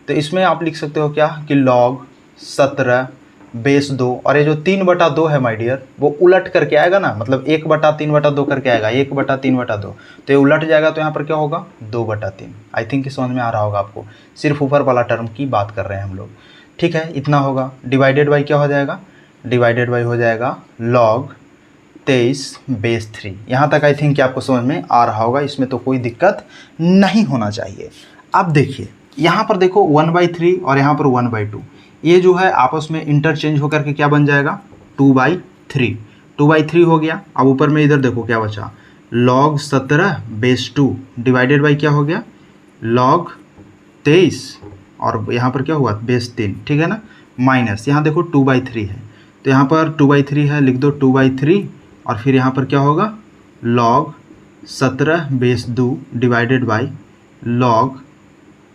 तो इसमें आप लिख सकते हो क्या कि log 17 बेस 2, और ये जो 3 बटा 2 है माय डियर वो उलट करके आएगा ना, मतलब 1 बटा 3 बटा 2 करके आएगा, 1 बटा 3 बटा 2, तो ये उलट जाएगा, तो यहाँ पर क्या होगा 2 बटा 3। आई थिंक समझ में आ रहा होगा आपको, सिर्फ ऊपर वाला टर्म की बात कर रहे हैं हम लोग। ठीक है, इतना होगा, डिवाइडेड बाई क्या हो जाएगा, डिवाइडेड बाई हो जाएगा log 23 बेस 3। यहाँ तक आई थिंक कि आपको समझ में आ रहा होगा, इसमें तो कोई दिक्कत नहीं होना चाहिए। अब देखिए यहाँ पर देखो 1/3 और यहाँ पर 1/2, ये जो है आपस में इंटरचेंज होकर के क्या बन जाएगा 2/3, 2/3 हो गया। अब ऊपर में इधर देखो क्या बचा, log 17 बेस 2 डिवाइडेड बाई क्या हो गया log 23, और यहाँ पर क्या हुआ बेस 3, ठीक है ना, माइनस यहाँ देखो 2/3 है, तो यहाँ पर 2/3 है, लिख दो 2/3, और फिर यहाँ पर क्या होगा log 17 base 2 divided by log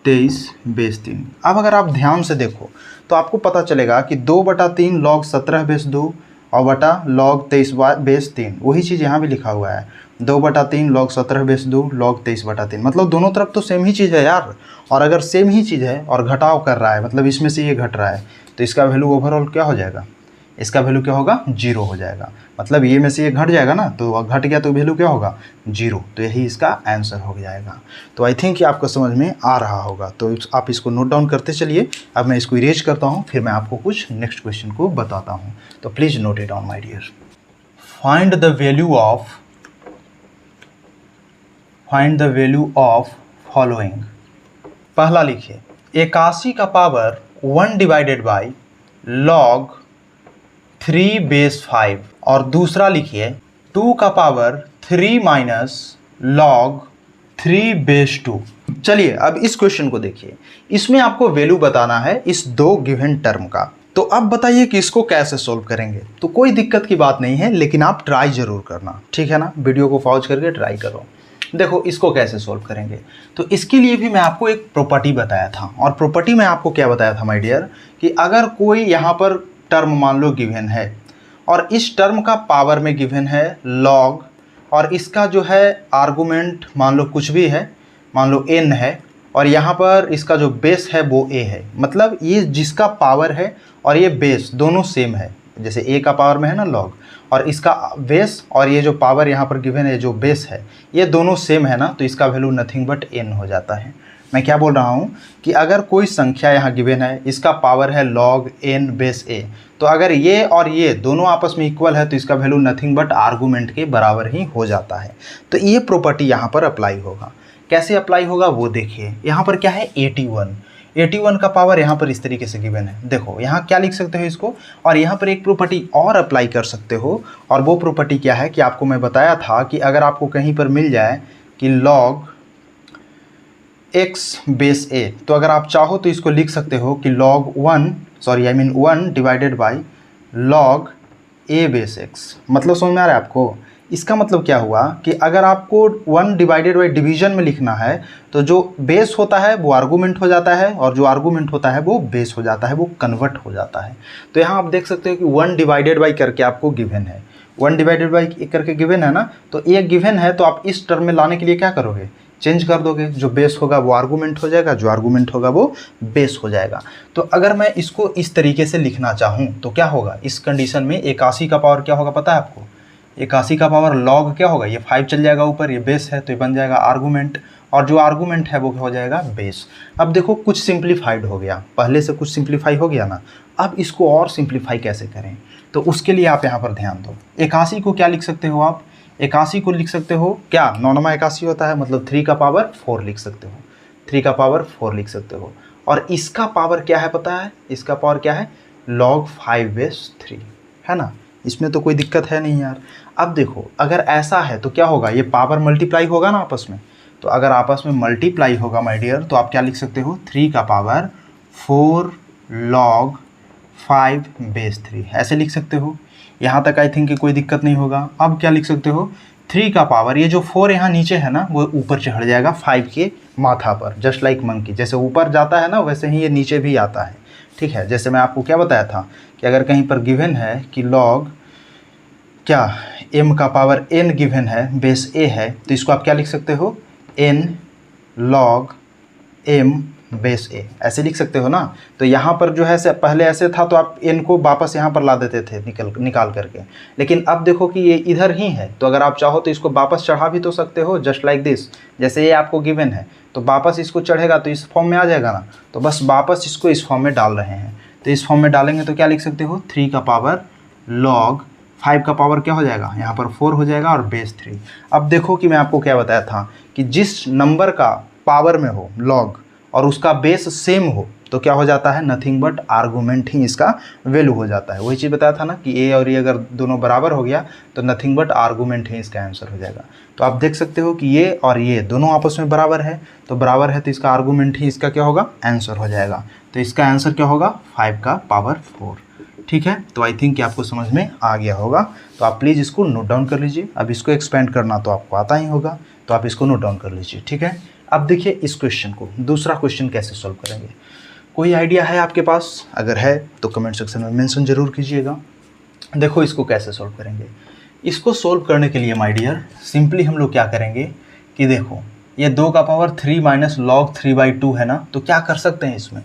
23 base 3। अब अगर आप ध्यान से देखो तो आपको पता चलेगा कि 2/3 log 17 बेस 2 और बटा log 23 बेस 3, वही चीज़ यहाँ भी लिखा हुआ है, 2/3 log 17 बेस 2 log 23/3, मतलब दोनों तरफ तो सेम ही चीज़ है यार। और अगर सेम ही चीज़ है और घटाव कर रहा है, मतलब इसमें से ये घट रहा है, तो इसका वैल्यू ओवरऑल क्या हो जाएगा, इसका वैल्यू क्या होगा 0 हो जाएगा। मतलब ये में से ये घट जाएगा ना, तो घट गया तो वैल्यू क्या होगा 0, तो यही इसका आंसर हो जाएगा। तो आई थिंक कि आपको समझ में आ रहा होगा, तो आप इसको नोट डाउन करते चलिए। अब मैं इसको इरेज करता हूँ, फिर मैं आपको कुछ नेक्स्ट क्वेश्चन को बताता हूँ, तो please note it down my dear. Find the value of following. पहला लिखिए 81 का power 1 divided by log 3 base 5, और दूसरा लिखिए 2 का पावर 3 माइनस log 3 बेस 2। चलिए अब इस क्वेश्चन को देखिए, इसमें आपको वैल्यू बताना है इस 2 गिवन टर्म का। तो अब बताइए कि इसको कैसे सोल्व करेंगे। तो कोई दिक्कत की बात नहीं है, लेकिन आप ट्राई जरूर करना, ठीक है ना, वीडियो को पॉज करके ट्राई करो। देखो इसको कैसे सोल्व करेंगे, तो इसके लिए भी मैं आपको एक प्रॉपर्टी बताया था, और प्रॉपर्टी में आपको क्या बताया था माय डियर कि अगर कोई यहाँ पर टर्म मान लो गिवन है, और इस टर्म का पावर में गिवन है log, और इसका जो है आर्गुमेंट मान लो कुछ भी है, मान लो n है, और यहाँ पर इसका जो बेस है वो a है, मतलब ये जिसका पावर है और ये बेस दोनों सेम है, जैसे a का पावर में है ना log, और इसका बेस और ये जो पावर यहाँ पर गिवन है जो बेस है ये दोनों सेम है ना, तो इसका वैल्यू नथिंग बट n हो जाता है। मैं क्या बोल रहा हूँ कि अगर कोई संख्या यहाँ गिवन है, इसका पावर है log n बेस a, तो अगर ये और ये दोनों आपस में इक्वल है तो इसका वैल्यू नथिंग बट आर्गूमेंट के बराबर ही हो जाता है। तो ये प्रॉपर्टी यहाँ पर अप्लाई होगा। कैसे अप्लाई होगा वो देखिए, यहाँ पर क्या है 81 का पावर यहाँ पर इस तरीके से गिवन है। देखो यहाँ क्या लिख सकते हो इसको, और यहाँ पर एक प्रॉपर्टी और अप्लाई कर सकते हो, और वो प्रॉपर्टी क्या है कि आपको मैं बताया था कि अगर आपको कहीं पर मिल जाए कि log x बेस a, तो अगर आप चाहो तो इसको लिख सकते हो कि log 1 divided by log a base x। मतलब समझ में आ रहा है आपको, इसका मतलब क्या हुआ कि अगर आपको 1 डिवाइडेड बाई डिवीजन में लिखना है तो जो बेस होता है वो आर्गूमेंट हो जाता है, और जो आर्गूमेंट होता है वो बेस हो जाता है, वो कन्वर्ट हो जाता है। तो यहाँ आप देख सकते हो कि 1 डिवाइडेड बाई करके आपको गिवन है, 1 डिवाइडेड बाई करके गिवन है ना, तो ये गिवन है, तो आप इस टर्म में लाने के लिए क्या करोगे, चेंज कर दोगे, जो बेस होगा वो आर्गूमेंट हो जाएगा, जो आर्गूमेंट होगा वो बेस हो जाएगा। तो अगर मैं इसको इस तरीके से लिखना चाहूँ तो क्या होगा, इस कंडीशन में 81 का पावर क्या होगा पता है आपको, 81 का पावर log क्या होगा, ये 5 चल जाएगा ऊपर, ये बेस है तो ये बन जाएगा आर्गूमेंट, और जो आर्गूमेंट है वो क्या हो जाएगा बेस। अब देखो कुछ सिंप्लीफाइड हो गया, पहले से कुछ सिंप्लीफाई हो गया ना। अब इसको और सिंप्लीफाई कैसे करें, तो उसके लिए आप यहाँ पर ध्यान दो। 81 को क्या लिख सकते हो आप, 81 को लिख सकते हो क्या, 9 81 होता है, मतलब 3 का पावर 4 लिख सकते हो, 3 का पावर 4 लिख सकते हो। और इसका पावर क्या है पता है, इसका पावर क्या है, log 5/3 है ना। इसमें तो कोई दिक्कत है नहीं यार। अब देखो अगर ऐसा है तो क्या होगा, ये पावर मल्टीप्लाई होगा ना आपस में। तो अगर आपस में मल्टीप्लाई होगा माय डियर, तो आप क्या लिख सकते हो, 3 का पावर 4 log 5/3 ऐसे लिख सकते हो। यहाँ तक आई थिंक कि कोई दिक्कत नहीं होगा। अब क्या लिख सकते हो, 3 का पावर, ये जो 4 यहाँ नीचे है ना वो ऊपर चढ़ जाएगा 5 के माथा पर, जस्ट लाइक मंकी, जैसे ऊपर जाता है ना वैसे ही ये नीचे भी आता है। ठीक है, जैसे मैं आपको क्या बताया था कि अगर कहीं पर गिवन है कि लॉग क्या m का पावर n गिवन है, बेस a है, तो इसको आप क्या लिख सकते हो, n log m base a ऐसे लिख सकते हो ना। तो यहाँ पर जो है पहले ऐसे था तो आप n को वापस यहाँ पर ला देते थे निकाल करके, लेकिन अब देखो कि ये इधर ही है, तो अगर आप चाहो तो इसको वापस चढ़ा भी तो सकते हो, जस्ट लाइक दिस। जैसे ये आपको गिवन है तो वापस इसको चढ़ेगा तो इस फॉर्म में आ जाएगा ना, तो बस वापस इसको इस फॉर्म में डाल रहे हैं। तो इस फॉर्म में डालेंगे तो क्या लिख सकते हो, 3 का पावर log 5 का पावर क्या हो जाएगा, यहाँ पर 4 हो जाएगा और बेस 3। अब देखो कि मैं आपको क्या बताया था कि जिस नंबर का पावर में हो log और उसका बेस सेम हो तो क्या हो जाता है, नथिंग बट आर्गूमेंट ही इसका वैल्यू हो जाता है। वही चीज़ बताया था ना कि ए और ये अगर दोनों बराबर हो गया तो नथिंग बट आर्गूमेंट ही इसका आंसर हो जाएगा। तो आप देख सकते हो कि ये और ये दोनों आपस में बराबर है, तो बराबर है तो इसका आर्गूमेंट ही इसका क्या होगा, आंसर हो जाएगा। तो इसका आंसर क्या होगा, 5 का पावर 4। ठीक है, तो आई थिंक कि आपको समझ में आ गया होगा। तो आप प्लीज़ इसको नोट डाउन कर लीजिए। अब इसको एक्सपेंड करना तो आपको आता ही होगा, तो आप इसको नोट डाउन कर लीजिए। ठीक है, अब देखिए इस क्वेश्चन को, दूसरा क्वेश्चन कैसे सॉल्व करेंगे। कोई आइडिया है आपके पास? अगर है तो कमेंट सेक्शन में मेंशन जरूर कीजिएगा। देखो इसको कैसे सॉल्व करेंगे। इसको सॉल्व करने के लिए माय डियर सिंपली हम लोग क्या करेंगे कि देखो ये 2 का पावर 3 माइनस log 3/2 है ना, तो क्या कर सकते हैं इसमें।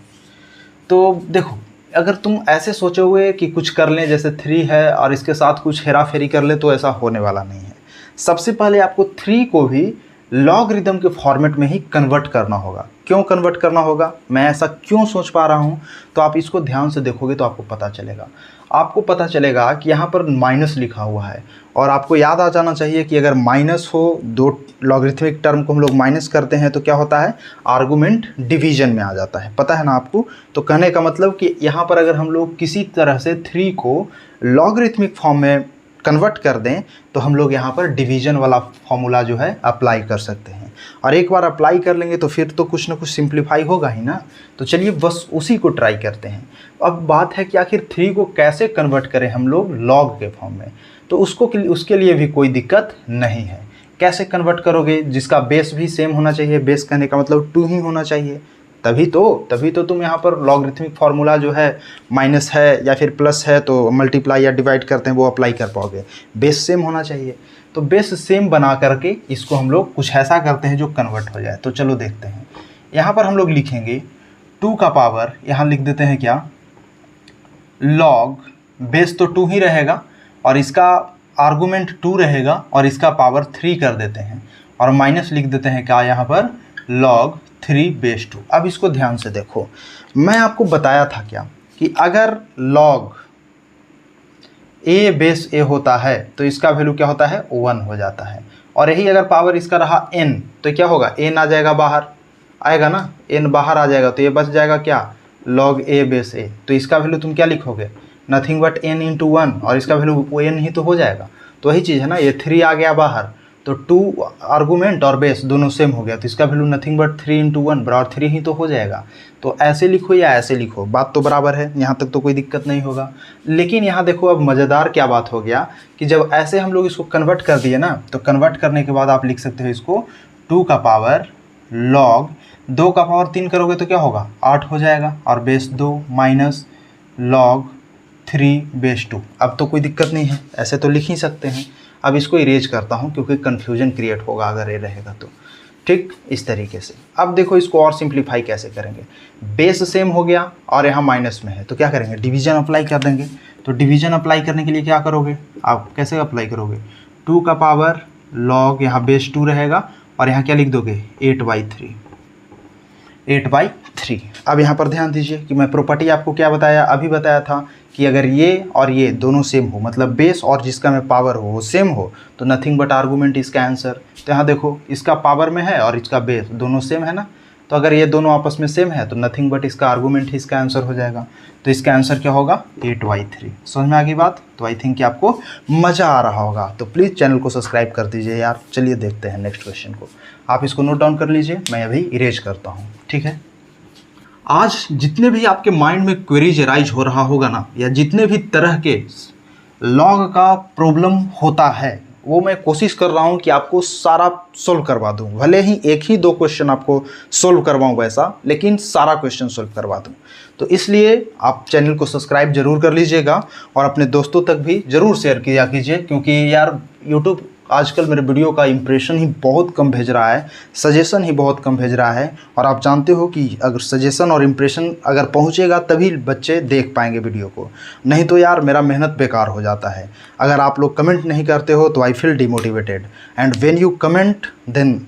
तो देखो अगर तुम ऐसे सोचोगे कि कुछ कर लें, जैसे 3 है और इसके साथ कुछ हेरा फेरी कर ले, तो ऐसा होने वाला नहीं है। सबसे पहले आपको 3 को भी लॉगरिदम के फॉर्मेट में ही कन्वर्ट करना होगा। क्यों कन्वर्ट करना होगा, मैं ऐसा क्यों सोच पा रहा हूँ, तो आप इसको ध्यान से देखोगे तो आपको पता चलेगा। आपको पता चलेगा कि यहाँ पर माइनस लिखा हुआ है, और आपको याद आ जाना चाहिए कि अगर माइनस हो, दो लॉगरिथमिक टर्म को हम लोग माइनस करते हैं तो क्या होता है, आर्गुमेंट डिवीजन में आ जाता है, पता है ना आपको। तो कहने का मतलब कि यहाँ पर अगर हम लोग किसी तरह से 3 को लॉगरिथमिक फॉर्म में कन्वर्ट कर दें तो हम लोग यहाँ पर डिवीजन वाला फॉर्मूला जो है अप्लाई कर सकते हैं। और एक बार अप्लाई कर लेंगे तो फिर तो कुछ ना कुछ सिंप्लीफाई होगा ही ना। तो चलिए बस उसी को ट्राई करते हैं। अब बात है कि आखिर 3 को कैसे कन्वर्ट करें हम लोग लॉग के फॉर्म में। तो उसके लिए भी कोई दिक्कत नहीं है। कैसे कन्वर्ट करोगे, जिसका बेस भी सेम होना चाहिए, बेस कहने का मतलब 2 ही होना चाहिए, तभी तो तुम यहाँ पर लॉगरिथमिक फार्मूला जो है माइनस है या फिर प्लस है तो मल्टीप्लाई या डिवाइड करते हैं वो अप्लाई कर पाओगे। बेस सेम होना चाहिए, तो बेस सेम बना करके इसको हम लोग कुछ ऐसा करते हैं जो कन्वर्ट हो जाए। तो चलो देखते हैं। यहाँ पर हम लोग लिखेंगे 2 का पावर, यहाँ लिख देते हैं क्या, लॉग, बेस तो 2 ही रहेगा और इसका आर्गूमेंट 2 रहेगा और इसका पावर 3 कर देते हैं, और माइनस लिख देते हैं क्या यहाँ पर, log 3/2। अब इसको ध्यान से देखो, मैं आपको बताया था क्या कि अगर log a बेस a होता है तो इसका वैल्यू क्या होता है, 1 हो जाता है। और यही अगर पावर इसका रहा n तो क्या होगा, n आ जाएगा बाहर, आएगा ना, n बाहर आ जाएगा तो ये बच जाएगा क्या, log a बेस a। तो इसका वैल्यू तुम क्या लिखोगे, नथिंग बट n इंटू 1, और इसका वैल्यू n ही तो हो जाएगा। तो वही चीज़ है ना, ये 3 आ गया बाहर तो 2 आर्गूमेंट और बेस दोनों सेम हो गया, तो इसका वैल्यू नथिंग बट 3 इंटू 1 बराबर 3 ही तो हो जाएगा। तो ऐसे लिखो या ऐसे लिखो, बात तो बराबर है, यहाँ तक तो कोई दिक्कत नहीं होगा। लेकिन यहाँ देखो अब मज़ेदार क्या बात हो गया कि जब ऐसे हम लोग इसको कन्वर्ट कर दिए ना, तो कन्वर्ट करने के बाद आप लिख सकते हो इसको 2 का पावर लॉग, 2 का पावर 3 करोगे तो क्या होगा, 8 हो जाएगा, और बेस 2 माइनस log 3/2। अब तो कोई दिक्कत नहीं है, ऐसे तो लिख ही सकते हैं। अब इसको इरेज करता हूँ क्योंकि कन्फ्यूजन क्रिएट होगा अगर ये रहेगा तो, ठीक, इस तरीके से। अब देखो इसको और सिंप्लीफाई कैसे करेंगे, बेस सेम हो गया और यहाँ माइनस में है तो क्या करेंगे, डिवीजन अप्लाई कर देंगे। तो डिवीजन अप्लाई करने के लिए क्या करोगे, आप कैसे अप्लाई करोगे, 2 का पावर लॉग, यहाँ बेस 2 रहेगा और यहाँ क्या लिख दोगे, 8/3। अब यहाँ पर ध्यान दीजिए कि मैं प्रॉपर्टी आपको क्या बताया, अभी बताया था कि अगर ये और ये दोनों सेम हो, मतलब बेस और जिसका में पावर हो वो सेम हो, तो नथिंग बट आर्गूमेंट इसका आंसर। तो यहाँ देखो इसका पावर में है और इसका बेस दोनों सेम है ना, तो अगर ये दोनों आपस में सेम है तो नथिंग बट इसका आर्गूमेंट ही इसका आंसर हो जाएगा। तो इसका आंसर क्या होगा 8y3। समझ में आ गई बात? तो आई थिंक कि आपको मज़ा आ रहा होगा। तो प्लीज़ चैनल को सब्सक्राइब कर दीजिए यार। चलिए देखते हैं नेक्स्ट क्वेश्चन को। आप इसको नोट डाउन कर लीजिए, मैं अभी इरेज करता हूँ, ठीक है। आज जितने भी आपके माइंड में क्वेरीज राइज हो रहा होगा ना, या जितने भी तरह के लॉग का प्रॉब्लम होता है, वो मैं कोशिश कर रहा हूँ कि आपको सारा सोल्व करवा दूँ। भले ही एक ही दो क्वेश्चन आपको सोल्व करवाऊँ वैसा, लेकिन सारा क्वेश्चन सोल्व करवा दूँ। तो इसलिए आप चैनल को सब्सक्राइब जरूर कर लीजिएगा और अपने दोस्तों तक भी ज़रूर शेयर किया कीजिए, क्योंकि यार यूट्यूब आजकल मेरे वीडियो का इंप्रेशन ही बहुत कम भेज रहा है, सजेशन ही बहुत कम भेज रहा है। और आप जानते हो कि अगर सजेशन और इंप्रेशन अगर पहुंचेगा तभी बच्चे देख पाएंगे वीडियो को, नहीं तो यार मेरा मेहनत बेकार हो जाता है। अगर आप लोग कमेंट नहीं करते हो तो I feel demotivated, and when you comment then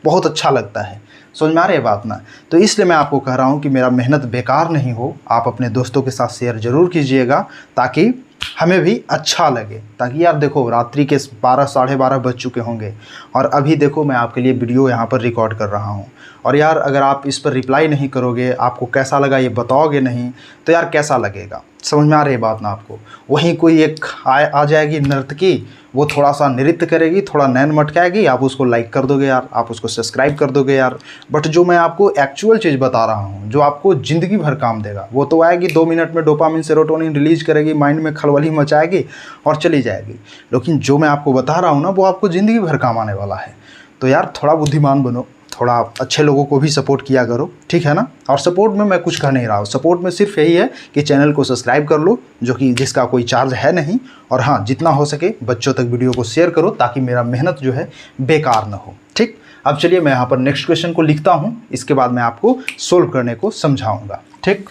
बहुत अच्छा लगता है। समझ में आ रही है बात ना? तो इसलिए मैं आपको कह रहा हूँ कि मेरा मेहनत बेकार नहीं हो। आप अपने दोस्तों के साथ शेयर ज़रूर कीजिएगा ताकि हमें भी अच्छा लगे। ताकि यार देखो रात्रि के 12 साढ़े 12 बज चुके होंगे और अभी देखो मैं आपके लिए वीडियो यहाँ पर रिकॉर्ड कर रहा हूँ। और यार अगर आप इस पर रिप्लाई नहीं करोगे, आपको कैसा लगा ये बताओगे नहीं, तो यार कैसा लगेगा? समझ में आ रही है बात ना आपको? वहीं कोई एक आ जाएगी नर्तकी, वो थोड़ा सा नृत्य करेगी, थोड़ा नैन मटकाएगी, आप उसको लाइक कर दोगे यार, आप उसको सब्सक्राइब कर दोगे यार। बट जो मैं आपको एक्चुअल चीज़ बता रहा हूँ, जो आपको ज़िंदगी भर काम देगा, वो तो आएगी 2 मिनट में डोपामिन सेरोटोनिन रिलीज करेगी, माइंड में खलबली मचाएगी और चली जाएगी। लेकिन जो मैं आपको बता रहा हूँ ना, वो आपको ज़िंदगी भर काम आने वाला है। तो यार थोड़ा बुद्धिमान बनो, थोड़ा अच्छे लोगों को भी सपोर्ट किया करो, ठीक है ना? और सपोर्ट में मैं कुछ कह नहीं रहा हूँ, सपोर्ट में सिर्फ यही है कि चैनल को सब्सक्राइब कर लो, जो कि जिसका कोई चार्ज है नहीं। और हाँ, जितना हो सके बच्चों तक वीडियो को शेयर करो ताकि मेरा मेहनत जो है बेकार ना हो, ठीक। अब चलिए मैं यहाँ पर नेक्स्ट क्वेश्चन को लिखता हूँ, इसके बाद मैं आपको सोल्व करने को समझाऊँगा, ठीक।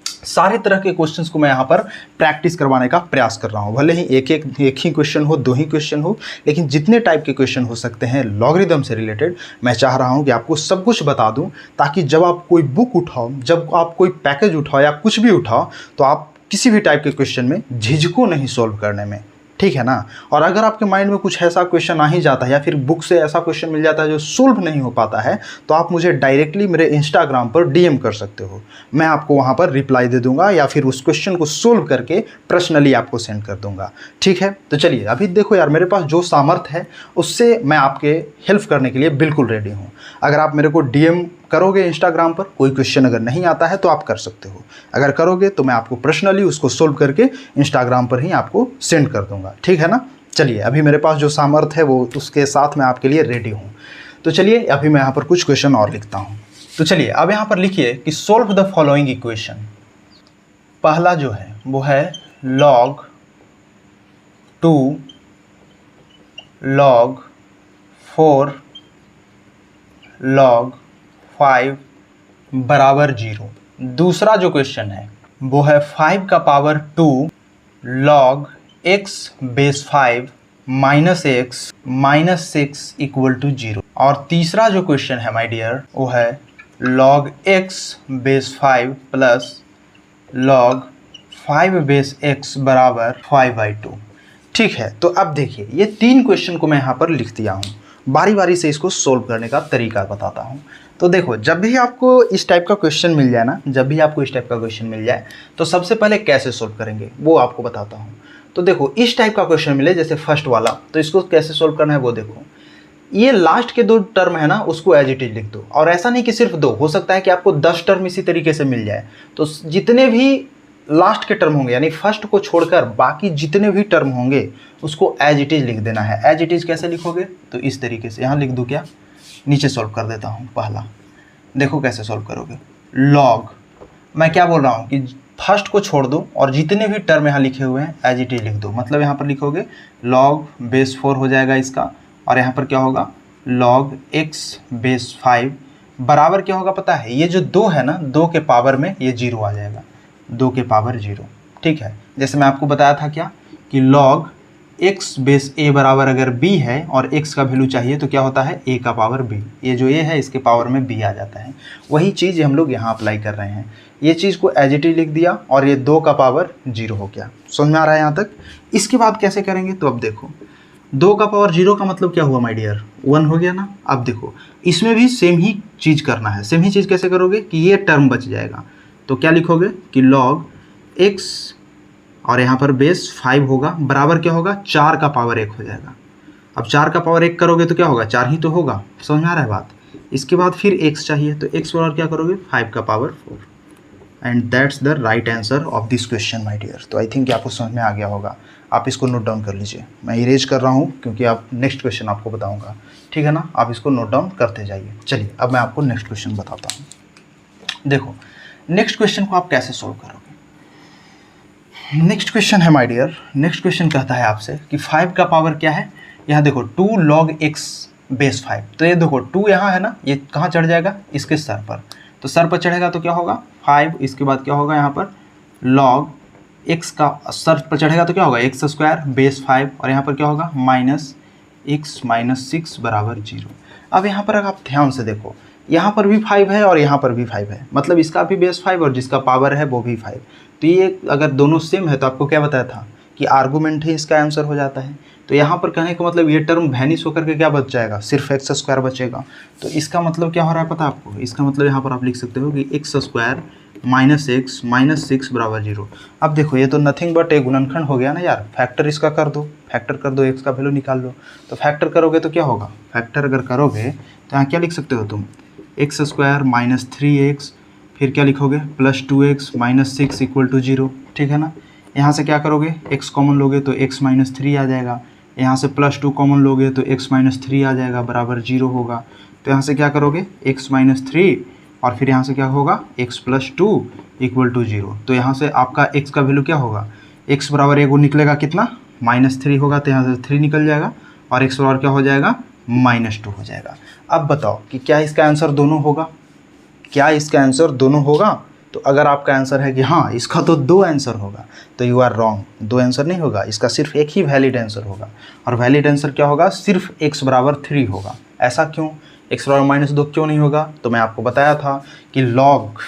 सारे तरह के क्वेश्चंस को मैं यहाँ पर प्रैक्टिस करवाने का प्रयास कर रहा हूँ। भले ही एक ही क्वेश्चन हो, 2 ही क्वेश्चन हो, लेकिन जितने टाइप के क्वेश्चन हो सकते हैं लॉगरिदम से रिलेटेड, मैं चाह रहा हूँ कि आपको सब कुछ बता दूँ, ताकि जब आप कोई बुक उठाओ, जब आप कोई पैकेज उठाओ या कुछ भी उठाओ, तो आप किसी भी टाइप के क्वेश्चन में झिझको नहीं सोल्व करने में, ठीक है ना। और अगर आपके माइंड में कुछ ऐसा क्वेश्चन आ ही जाता है या फिर बुक से ऐसा क्वेश्चन मिल जाता है जो सोल्व नहीं हो पाता है, तो आप मुझे डायरेक्टली मेरे इंस्टाग्राम पर डीएम कर सकते हो। मैं आपको वहाँ पर रिप्लाई दे दूंगा या फिर उस क्वेश्चन को सोल्व करके पर्सनली आपको सेंड कर दूंगा, ठीक है। तो चलिए अभी देखो यार, मेरे पास जो सामर्थ्य है उससे मैं आपके हेल्प करने के लिए बिल्कुल रेडी हूँ। अगर आप मेरे को डीएम करोगे इंस्टाग्राम पर, कोई क्वेश्चन अगर नहीं आता है तो आप कर सकते हो। अगर करोगे तो मैं आपको पर्सनली उसको सोल्व करके इंस्टाग्राम पर ही आपको सेंड कर दूंगा, ठीक है ना। चलिए अभी मेरे पास जो सामर्थ्य है वो उसके साथ मैं आपके लिए रेडी हूँ। तो चलिए अभी मैं यहाँ पर कुछ क्वेश्चन और लिखता हूँ। तो चलिए अब यहाँ पर लिखिए कि सोल्व द फॉलोइंग इक्वेशन। पहला जो है वो है log 2 log 4 log 5 बराबर 0। दूसरा जो क्वेश्चन है वो है 5 का power 2 log x base 5 minus x minus 6 equal to 0। और तीसरा जो क्वेश्चन है माय डियर वो है log x base 5 plus log 5 base x बराबर 5/2, ठीक है। तो अब देखिए ये 3 क्वेश्चन को मैं यहाँ पर लिख दिया हूँ, बारी बारी से इसको सोल्व करने का तरीका बताता हूँ। तो देखो जब भी आपको इस टाइप का क्वेश्चन मिल जाए ना, जब भी आपको इस टाइप का क्वेश्चन मिल जाए तो सबसे पहले कैसे सोल्व करेंगे वो आपको बताता हूँ। तो देखो इस टाइप का क्वेश्चन मिले जैसे फर्स्ट वाला, तो इसको कैसे सोल्व करना है वो देखो। ये लास्ट के 2 टर्म है ना, उसको एज इट इज लिख दो। और ऐसा नहीं कि सिर्फ 2, हो सकता है कि आपको 10 टर्म इसी तरीके से मिल जाए। तो जितने भी लास्ट के टर्म होंगे यानी फर्स्ट को छोड़कर बाकी जितने भी टर्म होंगे उसको एज इट इज लिख देना है। एज इट इज कैसे लिखोगे? तो इस तरीके से यहाँ लिख दूँ क्या? नीचे सॉल्व कर देता हूँ। पहला देखो कैसे सॉल्व करोगे। लॉग, मैं क्या बोल रहा हूँ कि फर्स्ट को छोड़ दो और जितने भी टर्म यहाँ लिखे हुए हैं एज इट इज लिख दो। मतलब यहाँ पर लिखोगे log बेस 4 हो जाएगा इसका, और यहाँ पर क्या होगा log x बेस 5 बराबर क्या होगा पता है? ये जो 2 है ना, 2 के पावर में ये 0 आ जाएगा, 2 के पावर 0, ठीक है। जैसे मैं आपको बताया था क्या कि log x बेस a बराबर अगर b है और x का वैल्यू चाहिए तो क्या होता है a का पावर b। ये जो a है इसके पावर में b आ जाता है। वही चीज़ हम लोग यहाँ अप्लाई कर रहे हैं। ये चीज़ को एज इट इज लिख दिया और ये 2 का पावर 0 हो गया। समझ में आ रहा है यहाँ तक? इसके बाद कैसे करेंगे? तो अब देखो 2 का पावर 0 का मतलब क्या हुआ माय डियर, 1 हो गया ना। अब देखो इसमें भी सेम ही चीज़ करना है। सेम ही चीज़ कैसे करोगे कि ये टर्म बच जाएगा, तो क्या लिखोगे कि log x और यहाँ पर बेस 5 होगा, बराबर क्या होगा 4 का पावर 1 हो जाएगा। अब 4 का पावर 1 करोगे तो क्या होगा, 4 ही तो होगा, समझ में आ रहा है बात। इसके बाद फिर x चाहिए, तो x बराबर क्या करोगे 5 का power 4। And that's the right answer of this question my dear. तो आई थिंक आपको समझ में आ गया होगा। आप इसको नोट डाउन कर लीजिए, मैं इरेज कर रहा हूँ क्योंकि आप नेक्स्ट क्वेश्चन आपको बताऊंगा, ठीक है ना। आप इसको नोट डाउन करते जाइए। चलिए अब मैं आपको नेक्स्ट क्वेश्चन बताता हूँ। देखो नेक्स्ट क्वेश्चन को आप कैसे सोल्व करोगे। नेक्स्ट क्वेश्चन है माय डियर, नेक्स्ट क्वेश्चन कहता है आपसे कि 5 का पावर क्या है। यहाँ देखो 2 log x बेस 5, तो ये देखो 2 यहाँ है ना, ये कहाँ चढ़ जाएगा, इसके सर पर। तो सर पर चढ़ेगा तो क्या होगा 5, इसके बाद क्या होगा यहाँ पर log x का सर पर चढ़ेगा तो क्या होगा x स्क्वायर बेस 5, और यहाँ पर क्या होगा माइनस x माइनस 6 बराबर 0। अब यहाँ पर अगर आप ध्यान से देखो, यहाँ पर भी 5 है और यहाँ पर भी 5 है, मतलब इसका भी बेस 5 और जिसका पावर है वो भी 5। तो ये अगर दोनों सेम है तो आपको क्या बताया था कि आर्गूमेंट ही इसका आंसर हो जाता है। तो यहाँ पर कहने का मतलब ये टर्म वैनिश होकर के क्या बच जाएगा, सिर्फ एक्स स्क्वायर बचेगा। तो इसका मतलब क्या हो रहा है पता है आपको, इसका मतलब यहाँ पर आप लिख सकते हो कि x square minus x minus 6 बराबर 0। अब देखो ये तो नथिंग बट एक गुणनखंड हो गया ना यार, फैक्टर इसका कर दो, फैक्टर कर दो, एक्स का वैल्यू निकाल लो। तो फैक्टर करोगे तो क्या होगा, फैक्टर अगर करोगे तो यहाँ क्या लिख सकते हो तुम, एक्स स्क्वायर माइनस 3x, फिर क्या लिखोगे plus 2x minus 6 equal to 0, ठीक है ना। यहाँ से क्या करोगे x कॉमन लोगे तो x माइनस 3 आ जाएगा, यहाँ से प्लस 2 कॉमन लोगे तो x माइनस 3 आ जाएगा, बराबर 0 होगा। तो यहाँ से क्या करोगे x माइनस 3 और फिर यहाँ से क्या होगा x प्लस 2 इक्वल टू 0। तो यहाँ से आपका x का वैल्यू क्या होगा, x बराबर एक वो निकलेगा कितना माइनस 3 होगा, तो यहाँ से 3 निकल जाएगा और x बराबर क्या हो जाएगा माइनस 2 हो जाएगा। अब बताओ कि क्या इसका आंसर दोनों होगा, क्या इसका आंसर दोनों होगा। तो अगर आपका आंसर है कि हाँ इसका तो 2 आंसर होगा, तो यू आर रॉन्ग। 2 आंसर नहीं होगा, इसका सिर्फ एक ही वैलिड आंसर होगा, और वैलिड आंसर क्या होगा, सिर्फ x बराबर 3 होगा। ऐसा क्यों, x बराबर माइनस 2 क्यों नहीं होगा। तो मैं आपको बताया था कि log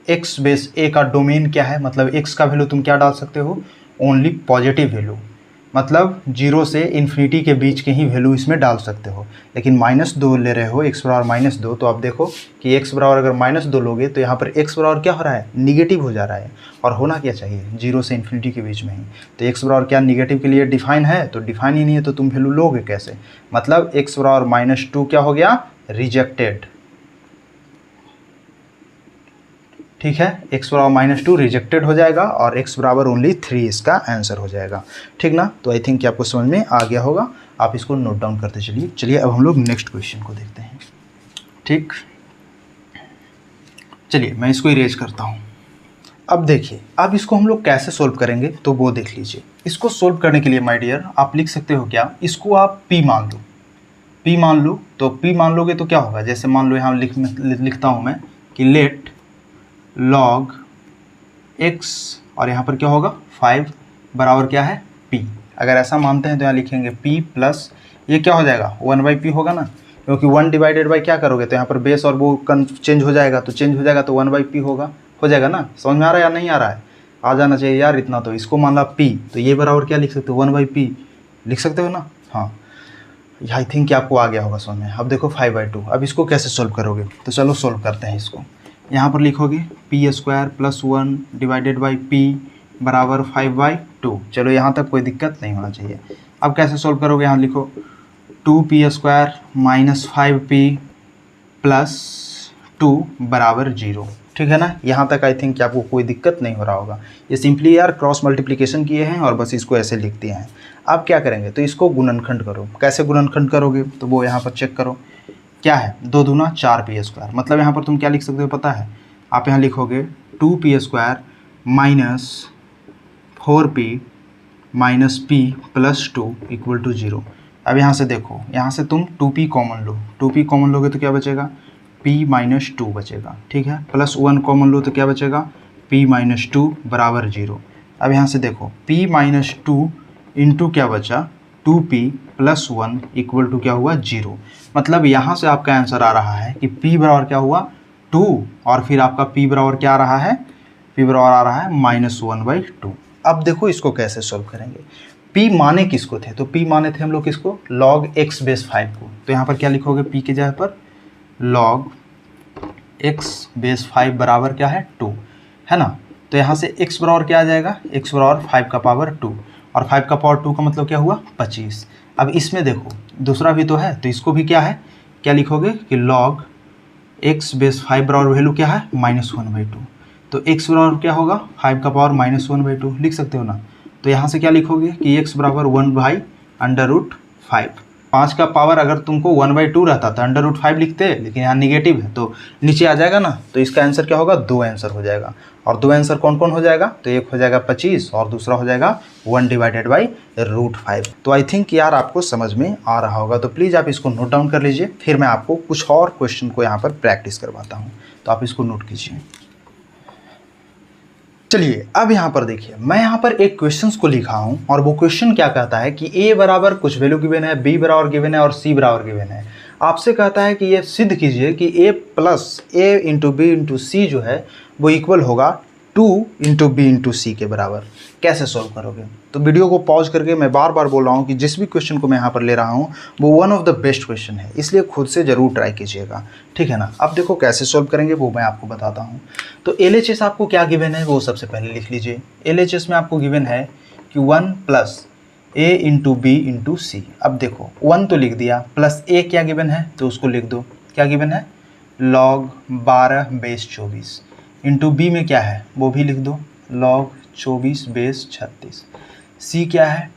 x बेस a का डोमेन क्या है, मतलब x का वैल्यू तुम क्या डाल सकते हो, ओनली पॉजिटिव वैल्यू, मतलब 0 से इन्फिनिटी के बीच के ही वैल्यू इसमें डाल सकते हो। लेकिन -2 ले रहे हो, x बराबर -2, तो आप देखो कि x बराबर अगर -2 लोगे तो यहाँ पर x बराबर क्या हो रहा है, निगेटिव हो जा रहा है। और होना क्या चाहिए 0 से इन्फिनिटी के बीच में ही। तो x बराबर क्या निगेटिव के लिए डिफाइन है, तो डिफाइन ही नहीं है, तो तुम वैल्यू लोगे कैसे। मतलब x बराबर -2 क्या हो गया, रिजेक्टेड, ठीक है। x बराबर -2 रिजेक्टेड हो जाएगा और x बराबर ओनली 3 इसका आंसर हो जाएगा, ठीक ना। तो आई थिंक कि आपको समझ में आ गया होगा। आप इसको नोट डाउन करते चलिए। चलिए अब हम लोग नेक्स्ट क्वेश्चन को देखते हैं, ठीक। चलिए मैं इसको इरेज करता हूँ। अब देखिए अब इसको हम लोग कैसे सोल्व करेंगे, तो वो देख लीजिए। इसको सोल्व करने के लिए माय डियर आप लिख सकते हो क्या, इसको आप p मान लो, p मान लो। तो p मान लोगे तो क्या होगा, जैसे मान लो यहाँ लिखता हूँ मैं कि लेट log x और यहाँ पर क्या होगा 5 बराबर क्या है p। अगर ऐसा मानते हैं तो यहाँ लिखेंगे p प्लस ये क्या हो जाएगा 1/p होगा ना, क्योंकि 1 डिवाइडेड बाई क्या करोगे तो यहाँ पर बेस और वो चेंज हो जाएगा, तो चेंज हो जाएगा तो 1/p होगा, हो जाएगा ना। समझ में आ रहा है या नहीं आ रहा है, आ जाना चाहिए यार इतना। तो इसको मान ला p, तो ये बराबर क्या लिख सकते हो 1/p लिख सकते हो ना। हाँ आई थिंक कि आपको आ गया होगा समझ में। अब देखो 5/2, अब इसको कैसे सोल्व करोगे, तो चलो सोल्व करते हैं इसको। यहाँ पर लिखोगे p square plus 1 divided by p बराबर 5/2। चलो यहाँ तक कोई दिक्कत नहीं होना चाहिए। अब कैसे सोल्व करोगे, यहाँ लिखो 2p square minus 5p plus 2 बराबर 0, ठीक है ना। यहाँ तक आई थिंक कि आपको कोई दिक्कत नहीं हो रहा होगा। ये सिंपली यार क्रॉस मल्टीप्लिकेशन किए हैं और बस इसको ऐसे लिख दिए हैं। अब क्या करेंगे, तो इसको गुणनखंड करो। कैसे गुणनखंड करोगे, तो वो यहाँ पर चेक करो क्या है, 2 दूना 4p स्क्वायर। मतलब यहाँ पर तुम क्या लिख सकते हो पता है, आप यहाँ लिखोगे 2p square minus 4p minus p plus 2 equal to 0। अब यहाँ से देखो, यहाँ से तुम 2p कॉमन लो, 2p कॉमन लोगे तो क्या बचेगा p माइनस 2 बचेगा, ठीक है। प्लस 1 कॉमन लो तो क्या बचेगा p माइनस 2 बराबर 0। अब यहाँ से देखो p माइनस 2 इंटू क्या बचा 2p प्लस 1 इक्वल टू क्या हुआ 0। मतलब यहाँ से आपका आंसर आ रहा है कि p बराबर क्या हुआ 2 और फिर आपका p बराबर क्या आ रहा है, p बराबर आ रहा है -1/2। अब देखो इसको कैसे सोल्व करेंगे। p माने किसको थे, तो p माने थे हम लोग किसको, log x बेस 5 को। तो यहाँ पर क्या लिखोगे, p के जगह पर log x बेस 5 बराबर क्या है 2, है ना। तो यहाँ से x बराबर क्या आ जाएगा, x बराबर 5 का पावर 2, और 5 का पावर 2 का मतलब क्या हुआ 25। अब इसमें देखो दूसरा भी तो है, तो इसको भी क्या है, क्या लिखोगे कि log x बेस 5 बराबर वैल्यू क्या है -1/2। तो x बराबर क्या होगा 5 का पावर -1/2 लिख सकते हो ना। तो यहाँ से क्या लिखोगे कि x बराबर 1/√5। 5 का पावर अगर तुमको 1/2 रहता तो √5 लिखते, लेकिन यहाँ निगेटिव है तो नीचे आ जाएगा ना। तो इसका आंसर क्या होगा, 2 आंसर हो जाएगा। और 2 आंसर कौन कौन हो जाएगा, तो एक हो जाएगा 25 और दूसरा हो जाएगा 1/√5। तो आई थिंक यार आपको समझ में आ रहा होगा। तो प्लीज़ आप इसको नोट डाउन कर लीजिए, फिर मैं आपको कुछ और क्वेश्चन को यहाँ पर प्रैक्टिस करवाता हूँ। तो आप इसको नोट कीजिए। चलिए अब यहाँ पर देखिए, मैं यहाँ पर एक क्वेश्चंस को लिखा हूँ और वो क्वेश्चन क्या कहता है कि a बराबर कुछ वैल्यू गिवन है, b बराबर गिवन है और c बराबर गिवन है। आपसे कहता है कि ये सिद्ध कीजिए कि a plus a into B into C जो है वो इक्वल होगा 2 इंटू बी इंटू सी के बराबर। कैसे सॉल्व करोगे, तो वीडियो को पॉज करके, मैं बार बार बोल रहा हूँ कि जिस भी क्वेश्चन को मैं यहाँ पर ले रहा हूँ वो one of the best question है, इसलिए खुद से ज़रूर ट्राई कीजिएगा, ठीक है ना। अब देखो कैसे सॉल्व करेंगे वो मैं आपको बताता हूँ। तो LHS आपको क्या गिवन है वो सबसे पहले लिख लीजिए। LHS में आपको गिवन है कि 1 plus a into B into C. अब देखो 1 तो लिख दिया, प्लस a क्या गिवन है तो उसको लिख दो, क्या गिवन है log 12 बेस 24, इंटू बी में क्या है वो भी लिख दो log 24 बेस 36, सी क्या है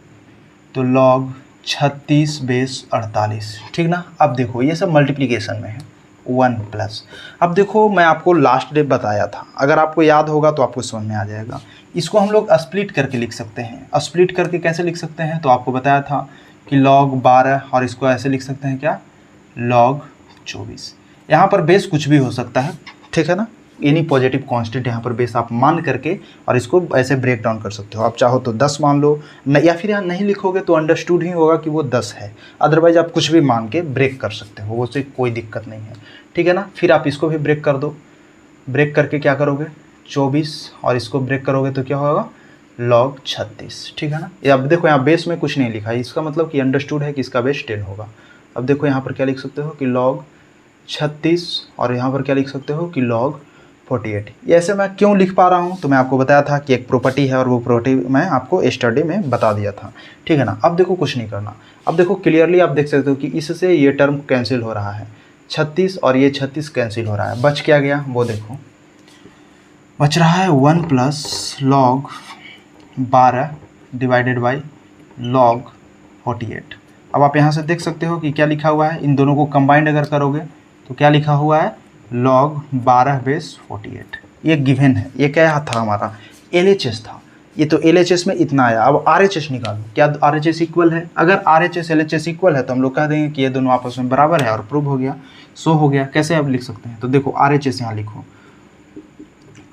तो log 36 बेस 48, ठीक ना। अब देखो ये सब मल्टीप्लिकेशन में है 1 प्लस। अब देखो मैं आपको लास्ट डे बताया था, अगर आपको याद होगा तो आपको समझ में आ जाएगा। इसको हम लोग स्प्लिट करके लिख सकते हैं। स्प्लिट करके कैसे लिख सकते हैं, तो आपको बताया था कि log 12 और इसको ऐसे लिख सकते हैं क्या log 24। यहाँ पर बेस कुछ भी हो सकता है, ठीक है ना। एनी पॉजिटिव कांस्टेंट यहाँ पर बेस आप मान करके और इसको ऐसे ब्रेक डाउन कर सकते हो। आप चाहो तो 10 मान लो या फिर यहाँ नहीं लिखोगे तो अंडरस्टूड ही होगा कि वो 10 है। अदरवाइज आप कुछ भी मान के ब्रेक कर सकते हो, उससे कोई दिक्कत नहीं है, ठीक है ना। फिर आप इसको भी ब्रेक कर दो, ब्रेक करके क्या करोगे 24 और इसको ब्रेक करोगे तो क्या होगा log 36, ठीक है ना। अब देखो यहाँ बेस में कुछ नहीं लिखा है, इसका मतलब कि अंडरस्टूड है कि इसका बेस 10 होगा। अब देखो यहाँ पर क्या लिख सकते हो कि log 36 और यहाँ पर क्या लिख सकते हो कि log 48। ये ऐसे मैं क्यों लिख पा रहा हूँ, तो मैं आपको बताया था कि एक प्रॉपर्टी है और वो प्रॉपर्टी मैं आपको स्टडी में बता दिया था, ठीक है ना। अब देखो कुछ नहीं करना, अब देखो क्लियरली आप देख सकते हो कि इससे ये टर्म कैंसिल हो रहा है, 36 और ये 36 कैंसिल हो रहा है। बच क्या गया वो देखो, बच रहा है 1 plus log 12 divided by log 48। अब आप यहाँ से देख सकते हो कि क्या लिखा हुआ है, इन दोनों को कंबाइंड अगर करोगे तो क्या लिखा हुआ है log 12 बेस 48। ये गिवन है, ये क्या था हमारा LHS था, ये तो LHS में इतना आया। अब RHS निकालो, क्या RHS इक्वल है, अगर RHS LHS इक्वल है तो हम लोग कह देंगे कि ये दोनों आपस में बराबर है और प्रूव हो गया, सो हो गया। कैसे आप लिख सकते हैं, तो देखो RHS यहाँ लिखो,